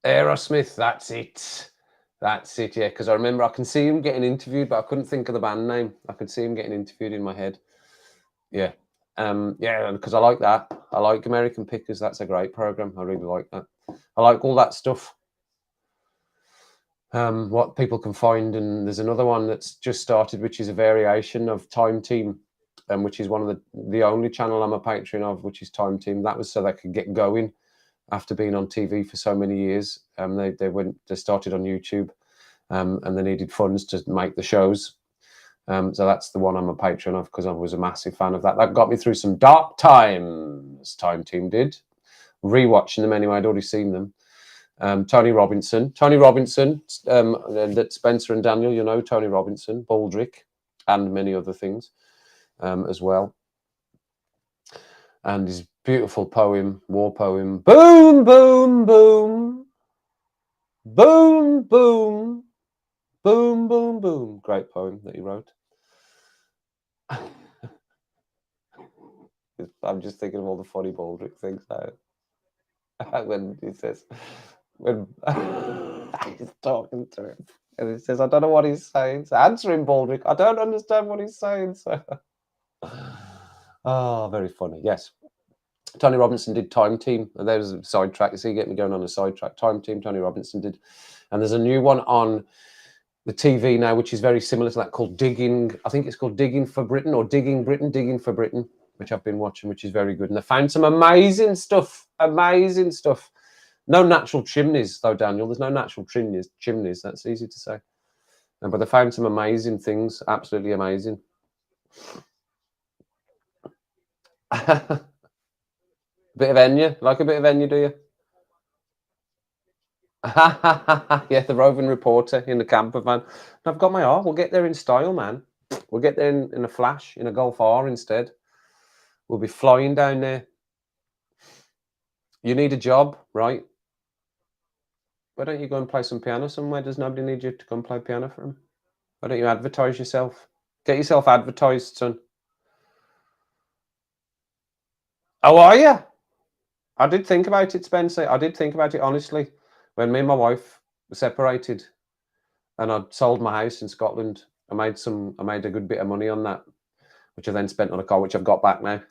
Aerosmith. That's it. That's it. Yeah, because I remember I can see him getting interviewed, but I couldn't think of the band name. I could see him getting interviewed in my head. Yeah. Yeah, because I like that. I like American Pickers. That's a great program. I really like that. I like all that stuff. What people can find, and there's another one that's just started, which is a variation of Time Team, which is one of the only channel I'm a patron of, which is Time Team. That was so they could get going after being on TV for so many years. They started on YouTube, and they needed funds to make the shows. So that's the one I'm a patron of because I was a massive fan of that. That got me through some dark times. Time Team did. Rewatching them anyway, I'd already seen them. Tony Robinson, that Spencer and Daniel, you know, Tony Robinson, Baldrick, and many other things as well. And his beautiful poem, war poem, boom, boom, boom, boom, boom, boom, boom, boom. Great poem that he wrote. I'm just thinking of all the funny Baldrick things now. When he says, when he's talking to him, and he says, I don't know what he's saying. So answer him, Baldrick. I don't understand what he's saying. So, oh, very funny. Yes. Tony Robinson did Time Team. There's a sidetrack. You see, you get me going on a sidetrack. Time Team, Tony Robinson did. And there's a new one on the TV now, which is very similar to that, called Digging. I think it's called Digging for Britain or Digging Britain, Digging for Britain, which I've been watching, which is very good. And they found some amazing stuff. Amazing stuff. No natural chimneys, though, Daniel. There's no natural chimneys. That's easy to say. But they found some amazing things. Absolutely amazing. Bit of Enya. Like a bit of Enya, do you? Yeah, the roving reporter in the camper van. I've got my R. We'll get there in style, man. We'll get there in a flash, in a Golf R instead. We'll be flying down there. You need a job, right? Why don't you go and play some piano somewhere? Does nobody need you to go and play piano for them? Why don't you advertise yourself? Get yourself advertised, son. Oh, are you? I did think about it, Spencer. I did think about it, honestly. When me and my wife were separated and I'd sold my house in Scotland, I made a good bit of money on that, which I then spent on a car, which I've got back now.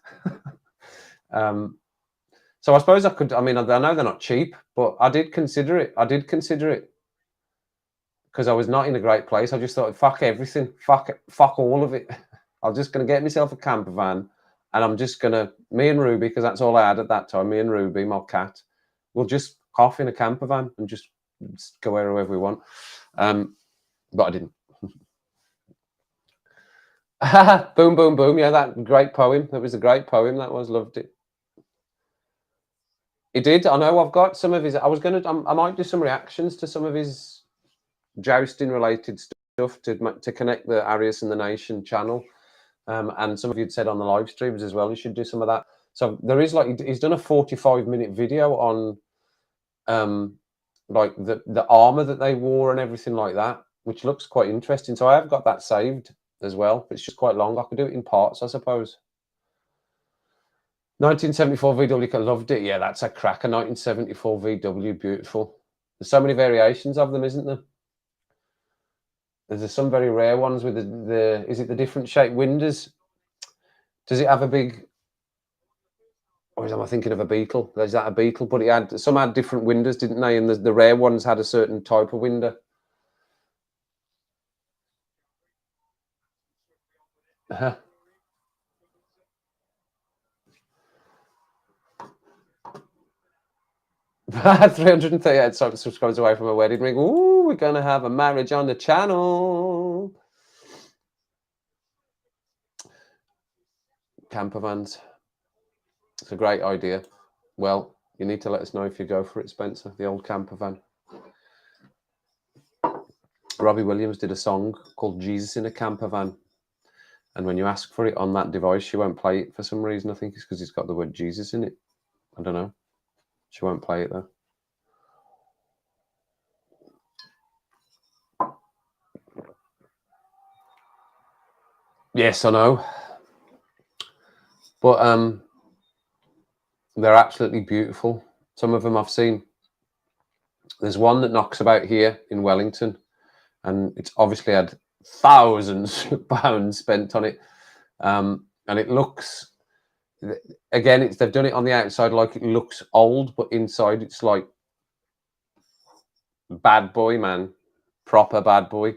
So I suppose I could, I mean, I know they're not cheap, but I did consider it. Because I was not in a great place. I just thought, fuck everything. Fuck all of it. I'm just going to get myself a camper van, and I'm just going to, me and Ruby, because that's all I had at that time, me and Ruby, my cat, we'll just off in a camper van and just go wherever we want. But I didn't. Boom, boom, boom. Yeah, that great poem. That was a great poem. That was, loved it. He did. I know. I've got some of his. I might do some reactions to some of his jousting related stuff to connect the Arius and the Nation channel. And some of you'd said on the live streams as well, you should do some of that. So there is he's done a 45-minute video on like the armor that they wore and everything like that, which looks quite interesting. So I have got that saved as well. But it's just quite long. I could do it in parts, I suppose. 1974 VW, I loved it. Yeah, that's a cracker. 1974 VW, beautiful. There's so many variations of them, isn't there? There's some very rare ones with the is it the different shaped windows? Does it have a big, or am I thinking of a Beetle? Is that a Beetle? But some had different windows, didn't they? And the rare ones had a certain type of window. 338 subscribers away from a wedding ring. Ooh, we're going to have a marriage on the channel. Camper vans. It's a great idea. Well, you need to let us know if you go for it, Spencer, the old camper van. Robbie Williams did a song called Jesus in a Camper Van. And when you ask for it on that device, she won't play it for some reason. I think it's because it's got the word Jesus in it. I don't know. She won't play it though. Yes, I know. But they're absolutely beautiful. Some of them I've seen. There's one that knocks about here in Wellington, and it's obviously had thousands of pounds spent on it. And it looks, again, they've done it on the outside like it looks old, but inside it's like bad boy, man. Proper bad boy.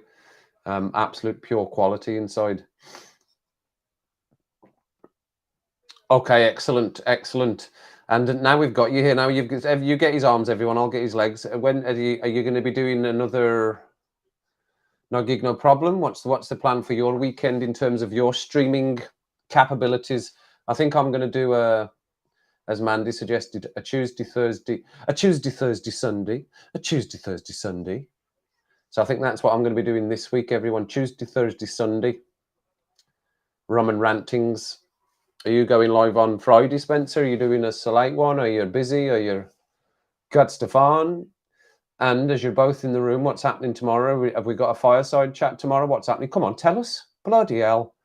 Absolute pure quality inside. Okay, excellent, excellent. And now we've got you here. Now you get his arms, everyone. I'll get his legs. When are you going to be doing another No Gig, No Problem? What's the plan for your weekend in terms of your streaming capabilities? I think I'm going to do as Mandy suggested, a Tuesday, Thursday, Sunday. So I think that's what I'm going to be doing this week, everyone. Tuesday, Thursday, Sunday. Rum and Rantings. Are you going live on Friday, Spencer? Are you doing a select one? Are you busy? Are you got Stefan? And as you're both in the room, what's happening tomorrow? Have we got a fireside chat tomorrow? What's happening? Come on, tell us. Bloody hell.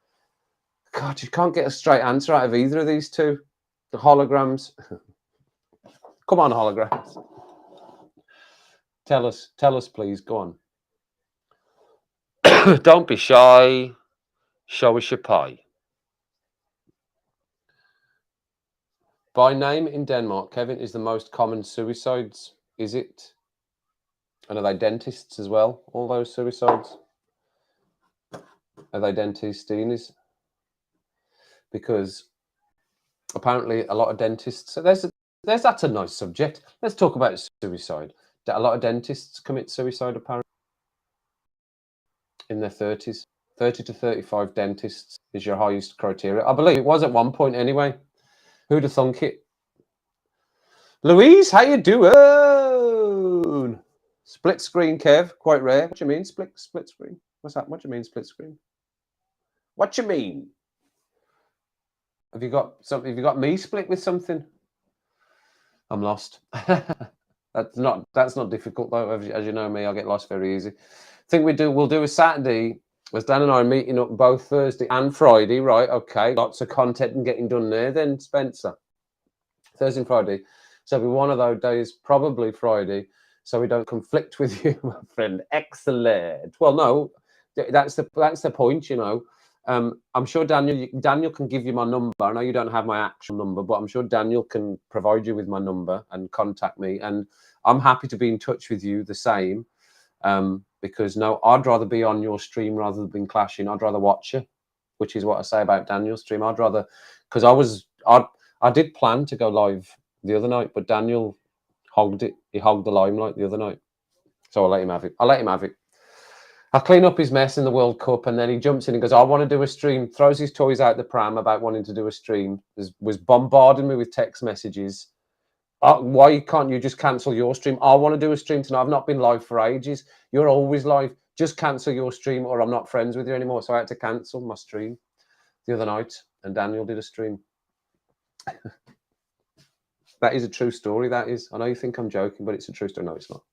God, you can't get a straight answer out of either of these two. The holograms. Come on, holograms. Tell us, please. Go on. Don't be shy. Show us your pie. By name in Denmark, Kevin, is the most common suicides. Is it? And are they dentists as well? All those suicides? Are they dentistinis? Because apparently a lot of dentists. So that's a nice subject. Let's talk about suicide. A lot of dentists commit suicide apparently in their 30s. 30 to 35 dentists is your highest criteria. I believe it was at one point anyway. Who'd have thunk it? Louise, how you doing? Split screen, Kev. Quite rare. What do you mean, split screen? What's that? What do you mean, split screen? What do you mean? Have you got something? Have you got me split with something? I'm lost. That's not difficult though. As you know me, I get lost very easy. I think we'll do a Saturday. As Dan and I are meeting up both Thursday and Friday, right? Okay, lots of content and getting done there. Then Spencer, Thursday and Friday. So it'll be one of those days, probably Friday, so we don't conflict with you, my friend. Excellent. Well, no, that's the point, you know. I'm sure Daniel can give you my number. I know you don't have my actual number, but I'm sure Daniel can provide you with my number and contact me. And I'm happy to be in touch with you the same. Because no, I'd rather be on your stream rather than being clashing. I'd rather watch you, which is what I say about Daniel's stream. I'd rather, because I did plan to go live the other night, but Daniel hogged it. He hogged the limelight the other night. So I'll let him have it. I'll clean up his mess in the World Cup, and then he jumps in and goes, I want to do a stream, throws his toys out the pram about wanting to do a stream, was bombarding me with text messages. Why can't you just cancel your stream? I want to do a stream tonight. I've not been live for ages. You're always live. Just cancel your stream or I'm not friends with you anymore. So I had to cancel my stream the other night, and Daniel did a stream. That is a true story, that is. I know you think I'm joking, but it's a true story. No, it's not.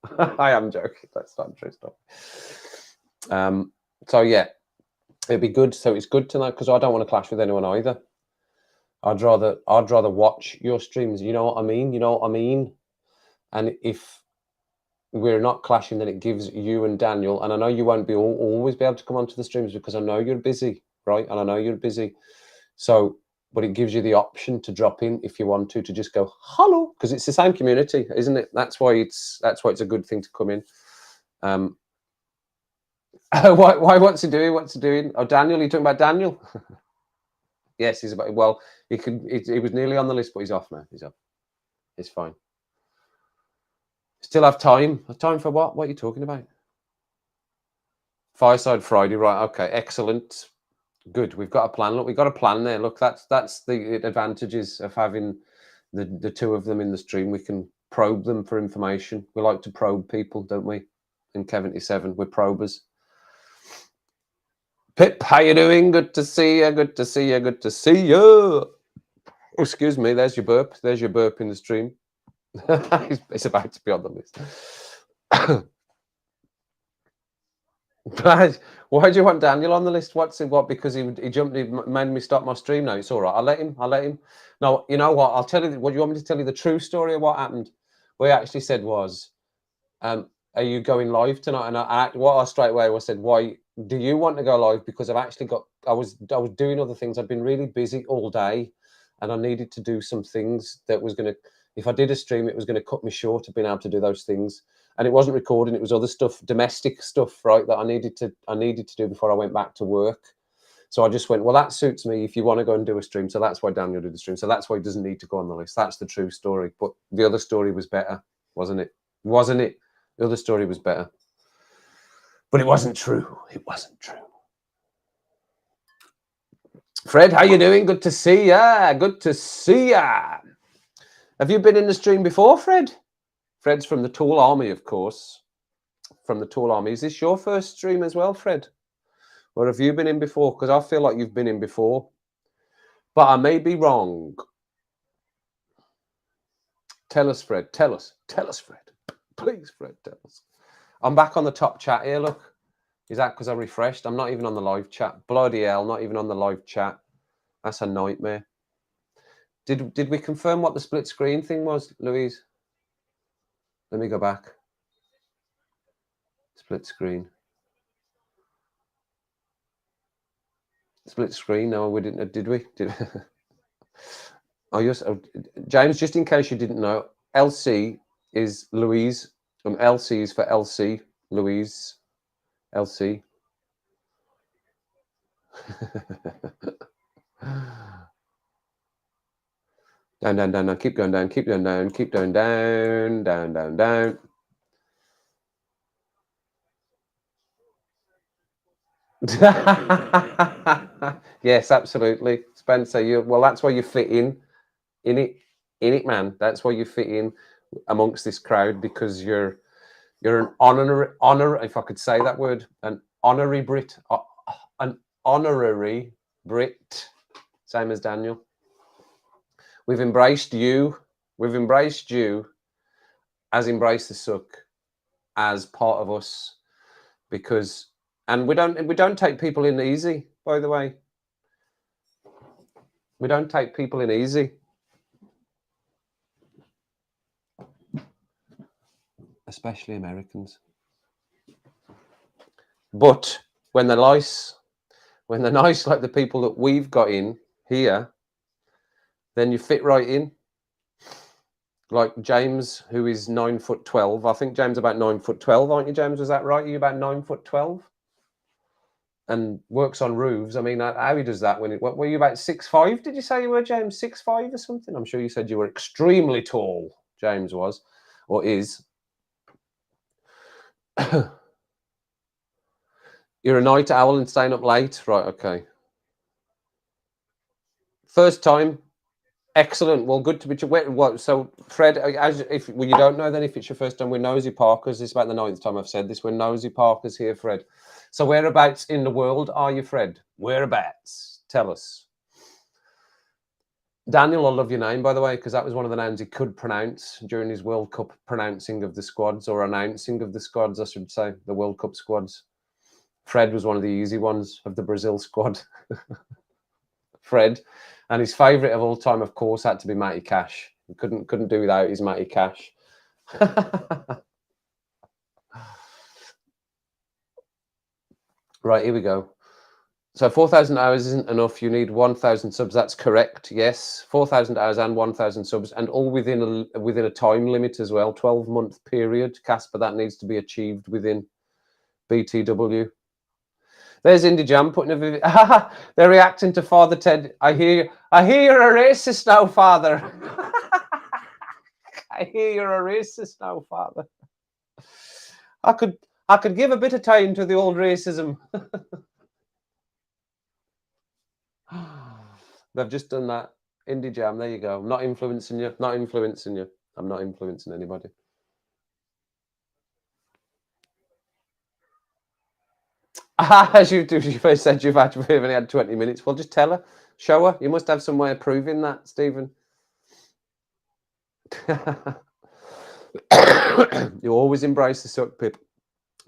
I am joking. That's not a true story. So yeah, it'd be good. So it's good to know, because I don't want to clash with anyone either. I'd rather watch your streams. You know what I mean? You know what I mean? And if we're not clashing, then it gives you and Daniel, and I know you won't be always be able to come onto the streams because I know you're busy, right? And I know you're busy. So, but it gives you the option to drop in if you want to just go hello, because it's the same community, isn't it? That's why it's a good thing to come in. Why? What's he doing? What's he doing? Oh, Daniel, you talking about Daniel? Yes, he's about. Well, he could. He was nearly on the list, but he's off now. He's off. It's fine. Still have time. Time for what? What are you talking about? Fireside Friday, right? Okay, excellent. Good. We've got a plan. Look, we've got a plan there. Look, that's the advantages of having the two of them in the stream. We can probe them for information. We like to probe people, don't we? In Kev77, we're probers. Pip, how you doing? Good to see you. Good to see you. Good to see you. Oh, excuse me. There's your burp. There's your burp in the stream. It's about to be on the list. Why do you want Daniel on the list? What's it? What? Because he jumped. He made me stop my stream. No, it's all right. I'll let him. No, you know what? I'll tell you. What do you want me to tell you? The true story of what happened. What he actually said was, "Are you going live tonight?" And I straight away I said, "Why do you want to go live?" Because I've actually got. I was doing other things. I've been really busy all day, and I needed to do some things that was going to. If I did a stream, it was going to cut me short of being able to do those things. And it wasn't recording; it was other stuff, domestic stuff, right? That I needed to do before I went back to work. So I just went, well, that suits me. If you want to go and do a stream, so that's why Daniel did the stream. So that's why he doesn't need to go on the list. That's the true story. But the other story was better, wasn't it? Wasn't it? The other story was better, but it wasn't true. It wasn't true. Fred, how you doing? Good to see ya. Good to see ya. Have you been in the stream before, Fred? Fred's from the Tool Army, of course. From the Tool Army. Is this your first stream as well, Fred? Or have you been in before? Because I feel like you've been in before. But I may be wrong. Tell us, Fred. Tell us. Tell us, Fred. Please, Fred, tell us. I'm back on the top chat here, look. Is that because I refreshed? I'm not even on the live chat. Bloody hell, not even on the live chat. That's a nightmare. Did we confirm what the split screen thing was, Louise? Let me go back. Split screen. Split screen? No, we didn't. Did we? Oh, yes. Oh, James, just in case you didn't know, LC is Louise. LC is for LC. Louise. LC. Down, down, down, down. Keep going down. Keep going down. Keep going down. Down, down, down. Yes, absolutely, Spencer. Well, that's why you fit in it, man. That's why you fit in amongst this crowd, because you're an honor. If I could say that word, an honorary Brit, an honorary Brit, same as Daniel. We've embraced you. We've embraced you as Embrace the Suck as part of us, because. And we don't take people in easy, by the way. We don't take people in easy. Especially Americans. But when they're nice like the people that we've got in here, then you fit right in. Like James, who is 9'12". I think James about 9'12", aren't you, James? Was that right? Are you about 9'12"? And works on roofs. I mean, how he does that when what were you, about 6'5"? Did you say you were, James? 6'5" or something? I'm sure you said you were extremely tall. James was, or is. You're a night owl and staying up late, right? Okay. First time, excellent. Well, good to be. What? So, Fred, if you don't know, then if it's your first time, we're Nosy Parkers. This is about the 9th time I've said this. We're Nosy Parkers here, Fred. So whereabouts in the world are you, Fred? Whereabouts? Tell us. Daniel, I love your name, by the way, because that was one of the names he could pronounce during his World Cup pronouncing of the squads, or announcing of the squads, I should say, the World Cup squads. Fred was one of the easy ones of the Brazil squad. Fred. And his favourite of all time, of course, had to be Matty Cash. He couldn't do without his Matty Cash. Right, here we go. So 4,000 hours isn't enough. You need 1,000 subs. That's correct. Yes, 4,000 hours and 1,000 subs, and all within a time limit as well. 12-month period, Casper. That needs to be achieved within BTW. There's Indie Jam putting a video. They're reacting to Father Ted. I hear you're a racist now, Father. I hear you're a racist now, Father. I could give a bit of time to the old racism. They've just done that. Indie Jam, there you go. I'm not influencing you. Not influencing you. I'm not influencing anybody. As you do, you first said we've only had 20 minutes. Well, just tell her. Show her. You must have some way of proving that, Stephen. You always embrace the suck pip.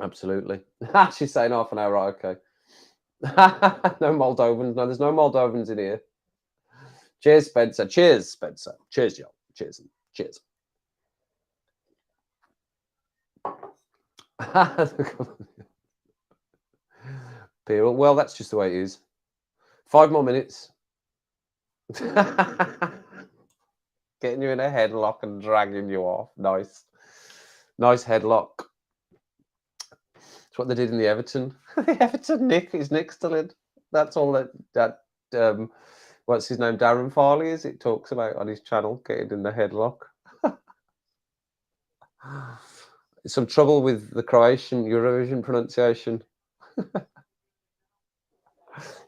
Absolutely. She's saying half an hour, right? Okay. No Moldovans. No, there's no Moldovans in here. Cheers, Spencer. Cheers, Spencer. Cheers, y'all. Cheers. Cheers. Well, that's just the way it is. 5 more minutes. Getting you in a headlock and dragging you off. Nice. Nice headlock. That's what they did in the Everton. The Everton Nick. Is Nick still in? That's all that what's his name? Darren Farley is it talks about on his channel, getting in the headlock. Some trouble with the Croatian Eurovision pronunciation.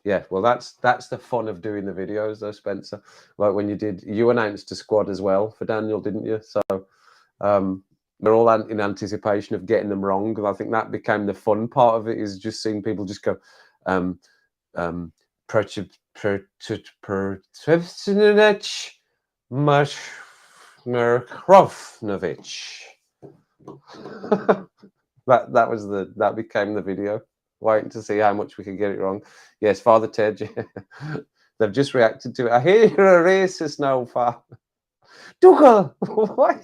Yeah, well, that's the fun of doing the videos, though, Spencer. Like when you announced a squad as well for Daniel, didn't you? So we're all in anticipation of getting them wrong, and I think that became the fun part of it, is just seeing people just go, that became the video. Waiting to see how much we could get it wrong. Yes, Father Ted. They've just reacted to it. I hear you're a racist now, Father. Dougal, why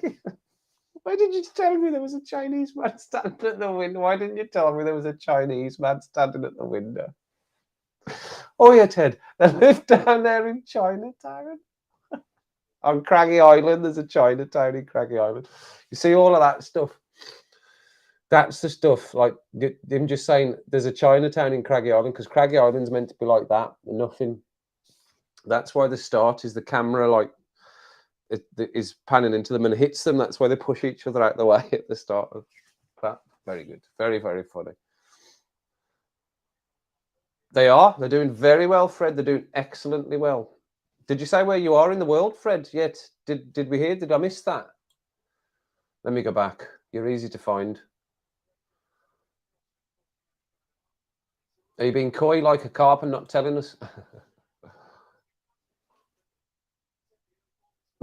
did you tell me there was a Chinese man standing at the window? Why didn't you tell me there was a Chinese man standing at the window? Oh yeah, Ted. They live down there in Chinatown. On Craggy Island, there's a Chinatown in Craggy Island. You see all of that stuff. That's the stuff, like him just saying there's a Chinatown in Craggy Island, because Craggy Island's meant to be like that. Nothing. That's why the start is the camera, like, it is panning into them and hits them. That's why they push each other out the way at the start of that. Very good. Very, very funny. They are. They're doing very well, Fred. They're doing excellently well. Did you say where you are in the world, Fred, yet? Did we hear? Did I miss that? Let me go back. You're easy to find. Are you being coy like a carp and not telling us?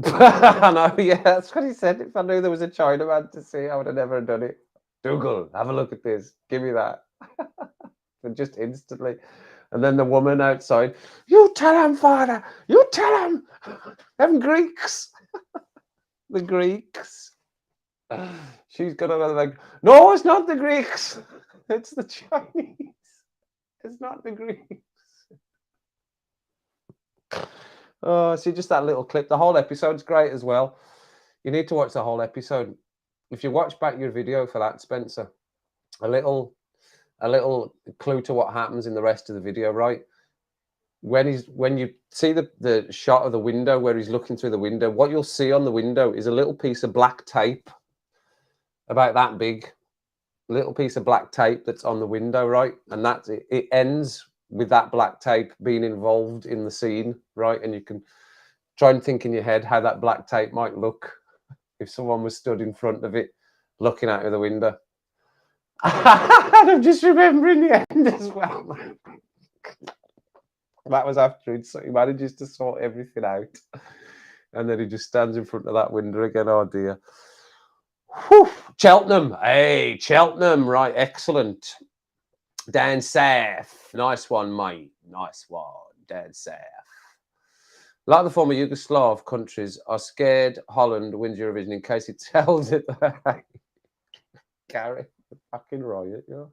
I know, yeah, that's what he said. If I knew there was a Chinaman to see, I would have never done it. Dougal, have a look at this. Give me that. And just instantly. And then the woman outside, you tell him, Father. You tell him. Them Greeks. The Greeks. She's got another like, no, it's not the Greeks. It's the Chinese. It's not the Greeks. Oh, see, just that little clip. The whole episode's great as well. You need to watch the whole episode. If you watch back your video for that, Spencer, a little clue to what happens in the rest of the video, right? When you see the shot of the window where he's looking through the window, what you'll see on the window is a little piece of black tape, about that big, little piece of black tape that's on the window, right? And that's it. It ends with that black tape being involved in the scene, right? And you can try and think in your head how that black tape might look if someone was stood in front of it, looking out of the window. And I'm just remembering the end as well. That was after he manages to sort everything out. And then he just stands in front of that window again. Oh, dear. Whew. Cheltenham. Hey, Cheltenham. Right, excellent. Dan South. Nice one, mate. Nice one. Dan South. A lot of the former Yugoslav countries are scared Holland wins Eurovision in case it tells it. Gary, fucking riot, you know.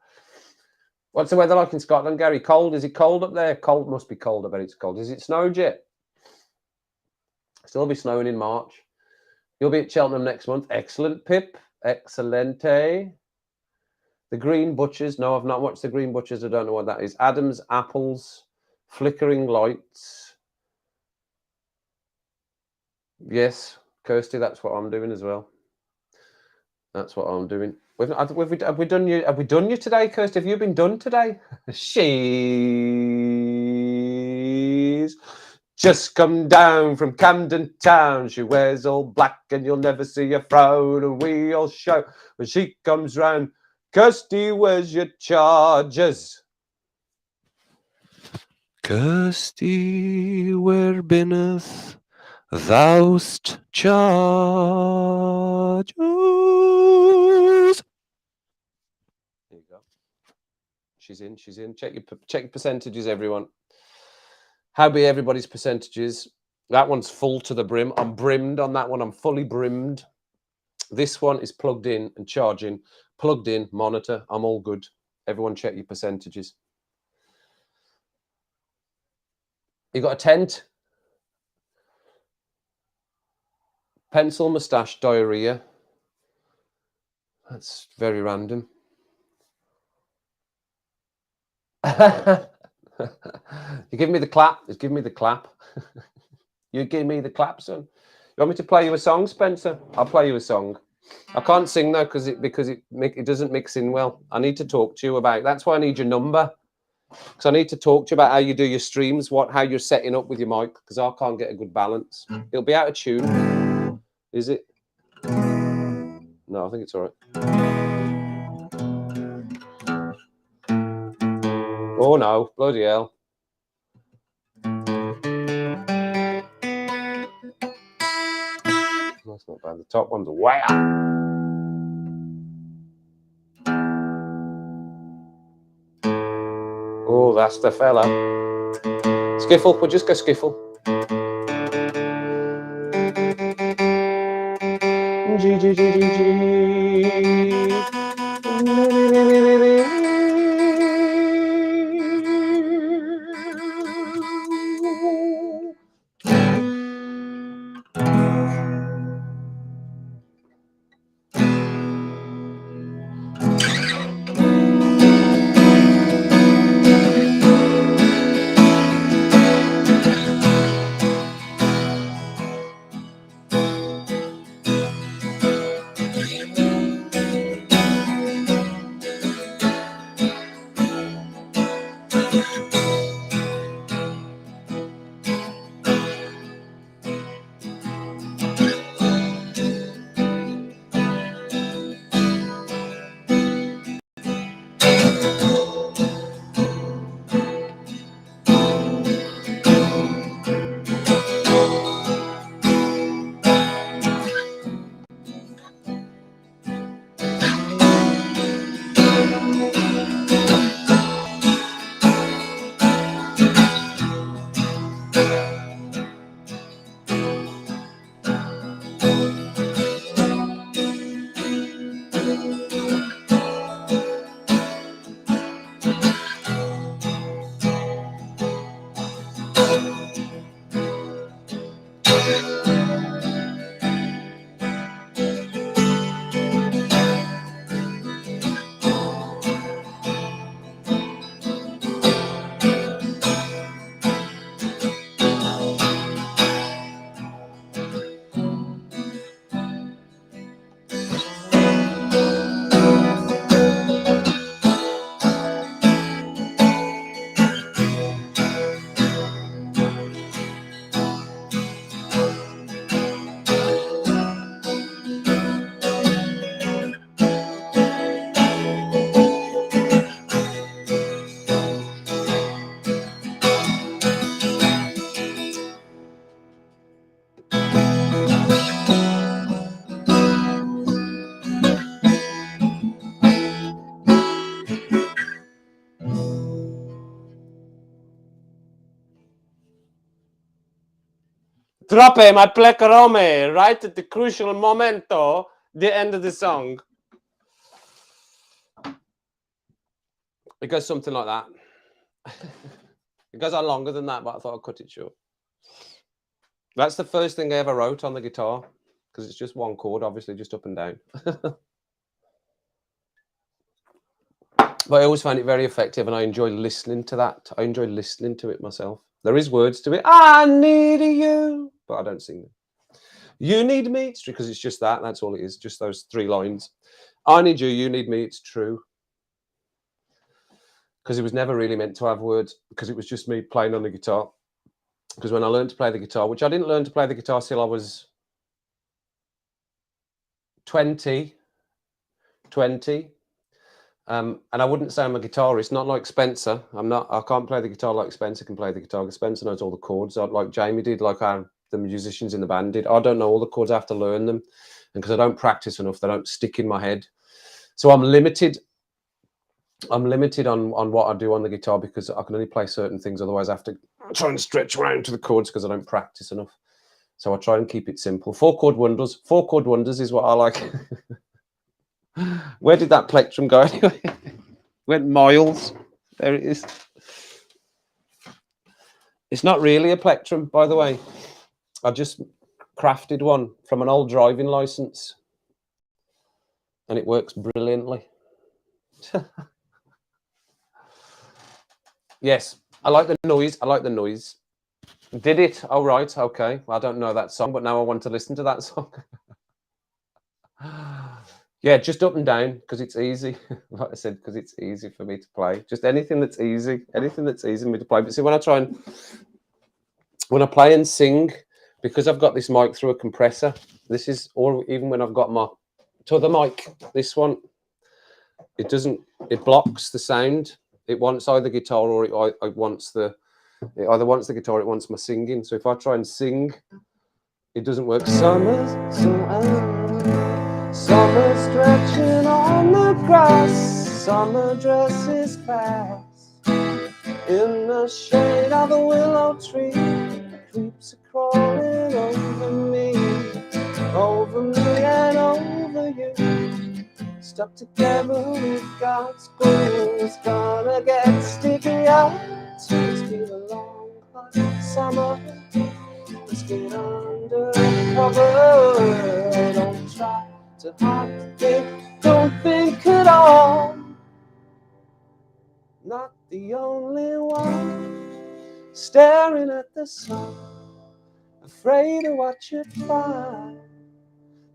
What's the weather like in Scotland, Gary? Cold? Is it cold up there? Cold must be cold. I bet it's cold. Is it snowed yet? Still be snowing in March. You'll be at Cheltenham next month. Excellent, Pip. Excelente. The Green Butchers. No, I've not watched The Green Butchers. I don't know what that is. Adam's Apples. Flickering Lights. Yes, Kirsty, that's what I'm doing as well. That's what I'm doing. Have we done you? Have we done you today, Kirsty? Have you been done today? She's just come down from Camden Town. She wears all black and you'll never see her frown. And we all shout when she comes round. Kirsty, where's your charges? Kirsty, where binneth thou'st charges? There you go. She's in. Check your percentages, everyone. How be everybody's percentages? That one's full to the brim. I'm brimmed on that one. I'm fully brimmed. This one is plugged in and charging. Plugged in, monitor. I'm all good. Everyone check your percentages. You got a tent? Pencil, moustache, diarrhea. That's very random. You give me the clap. Just give me the clap. You give me the clap, son. You want me to play you a song, Spencer? I'll play you a song. I can't sing though because it doesn't mix in well. I need to talk to you about. That's why I need your number. Because I need to talk to you about how you do your streams, how you're setting up with your mic. Because I can't get a good balance. It'll be out of tune. Is it? No, I think it's all right. Oh no, bloody hell. That's not bad. The top one's way up. Oh, that's the fella. Skiffle, we'll just go skiffle. G, G, G, G, G. Troppe my plecarome right at the crucial momento, the end of the song. It goes something like that. It goes on longer than that, but I thought I'd cut it short. That's the first thing I ever wrote on the guitar, because it's just one chord, obviously, just up and down. But I always find it very effective, and I enjoy listening to that. I enjoy listening to it myself. There is words to it. I need you, but I don't sing them. You need me, it's because it's just that. That's all it is, just those 3 lines. I need you, you need me, it's true. Because it was never really meant to have words, because it was just me playing on the guitar. Because when I learned to play the guitar, which I didn't learn to play the guitar till I was 20, and I wouldn't say I'm a guitarist, not like Spencer. I can't play the guitar like Spencer can play the guitar, because Spencer knows all the chords, like Jamie did, like the musicians in the band did. I don't know all the chords, I have to learn them. And because I don't practice enough, they don't stick in my head. So I'm limited. I'm limited on what I do on the guitar, because I can only play certain things. Otherwise, I have to try and stretch around to the chords because I don't practice enough. So I try and keep it simple. 4-chord wonders. 4-chord wonders is what I like. Where did that plectrum go anyway? Went miles. There it is. It's not really a plectrum, by the way. I just crafted one from an old driving license, and it works brilliantly. Yes, I like the noise. I like the noise. Did it? Oh, right. Okay. Well, I don't know that song, but now I want to listen to that song. Yeah, just up and down, because it's easy. Like I said, because it's easy for me to play. Just anything that's easy for me to play. But see, when I play and sing, because I've got this mic through a compressor, this is, or even when I've got my other mic, this one, it blocks the sound. It wants either guitar or it wants it either wants the guitar or it wants my singing. So if I try and sing, it doesn't work. Summer stretching on the grass, summer dresses fast. In the shade of a willow tree, creeps are crawling over me and over you. Stuck together with God's glue, it's gonna get sticky out. It's been a long hot summer. Let's get under cover. Don't try to hide it, don't think at all. Not the only one staring at the sun, afraid of what you'd find.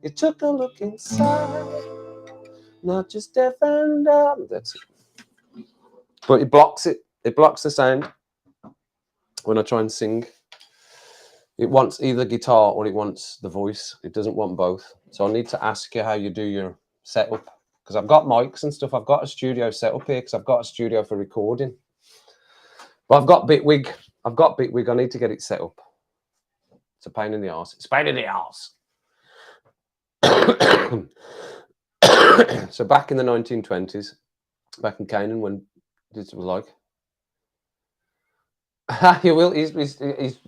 You took a look inside, not just deaf and dumb. That's it. But it blocks it. It blocks the sound when I try and sing. It wants either guitar or it wants the voice. It doesn't want both. So I need to ask you how you do your setup, because I've got mics and stuff. I've got a studio set up here because I've got a studio for recording. But I've got Bitwig. I need to get it set up. It's a pain in the arse. It's a pain in the arse. So back in the 1920s, back in Canaan, when this was like, he will. He's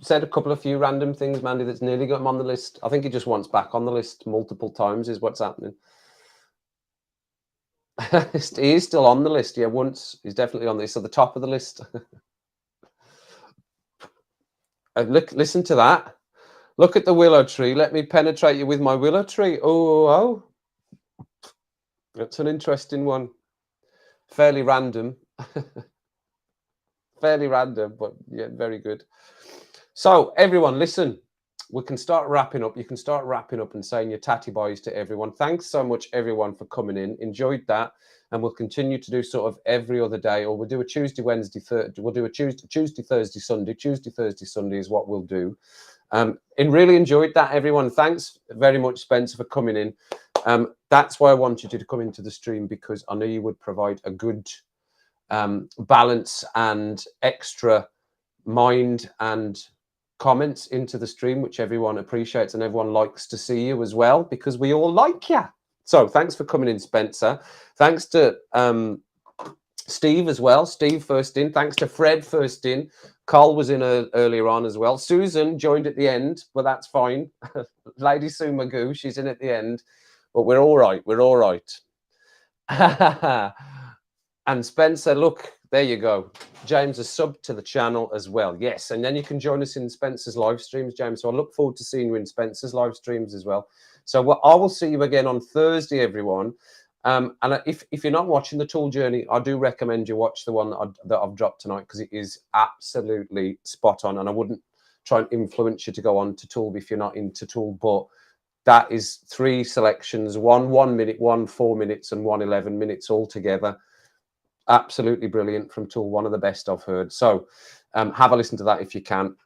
said a couple of few random things, Mandy, that's nearly got him on the list. I think he just wants back on the list multiple times, is what's happening. He is still on the list. Yeah, once he's definitely on this, at the top of the list. Listen to that. Look at the willow tree. Let me penetrate you with my willow tree. Oh, that's an interesting one. Fairly random. Fairly random, but yeah, very good. So everyone, listen, we can start wrapping up. You can start wrapping up and saying your tatty boys to everyone. Thanks so much, everyone, for coming in. Enjoyed that. And we'll continue to do sort of every other day, or we'll do a Tuesday, Wednesday, we'll do a Tuesday, Thursday, Sunday. Tuesday, Thursday, Sunday is what we'll do. And really enjoyed that, everyone. Thanks very much, Spencer, for coming in. That's why I wanted you to come into the stream, because I know you would provide a good balance and extra mind and comments into the stream, which everyone appreciates and everyone likes to see you as well, because we all like you. So thanks for coming in, Spencer. Thanks to Steve as well. Steve first in. Thanks to Fred first in. Carl was in earlier on as well. Susan joined at the end, but that's fine. Lady Sue Magoo, she's in at the end. But we're all right. We're all right. And Spencer, look, there you go. James has subbed to the channel as well. Yes, and then you can join us in Spencer's live streams, James. So I look forward to seeing you in Spencer's live streams as well. So I will see you again on Thursday, everyone. And if you're not watching the Tool Journey, I do recommend you watch the one that I've dropped tonight, because it is absolutely spot on. And I wouldn't try and influence you to go on to Tool if you're not into Tool, but that is 3 selections, one 1 minute, one 4 minutes, and one 11 minutes all together. Absolutely brilliant from Tool, one of the best I've heard. So have a listen to that if you can.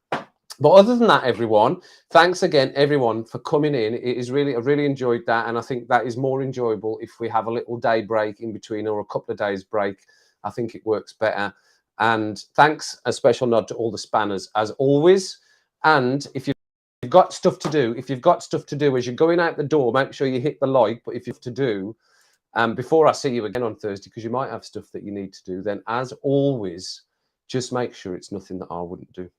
But other than that, everyone, thanks again, everyone, for coming in. It is really, I really enjoyed that. And I think that is more enjoyable if we have a little day break in between, or a couple of days break. I think it works better. And thanks, a special nod to all the spanners as always. And if you've got stuff to do, as you're going out the door, make sure you hit the like. But if you have to do, before I see you again on Thursday, because you might have stuff that you need to do, then as always, just make sure it's nothing that I wouldn't do.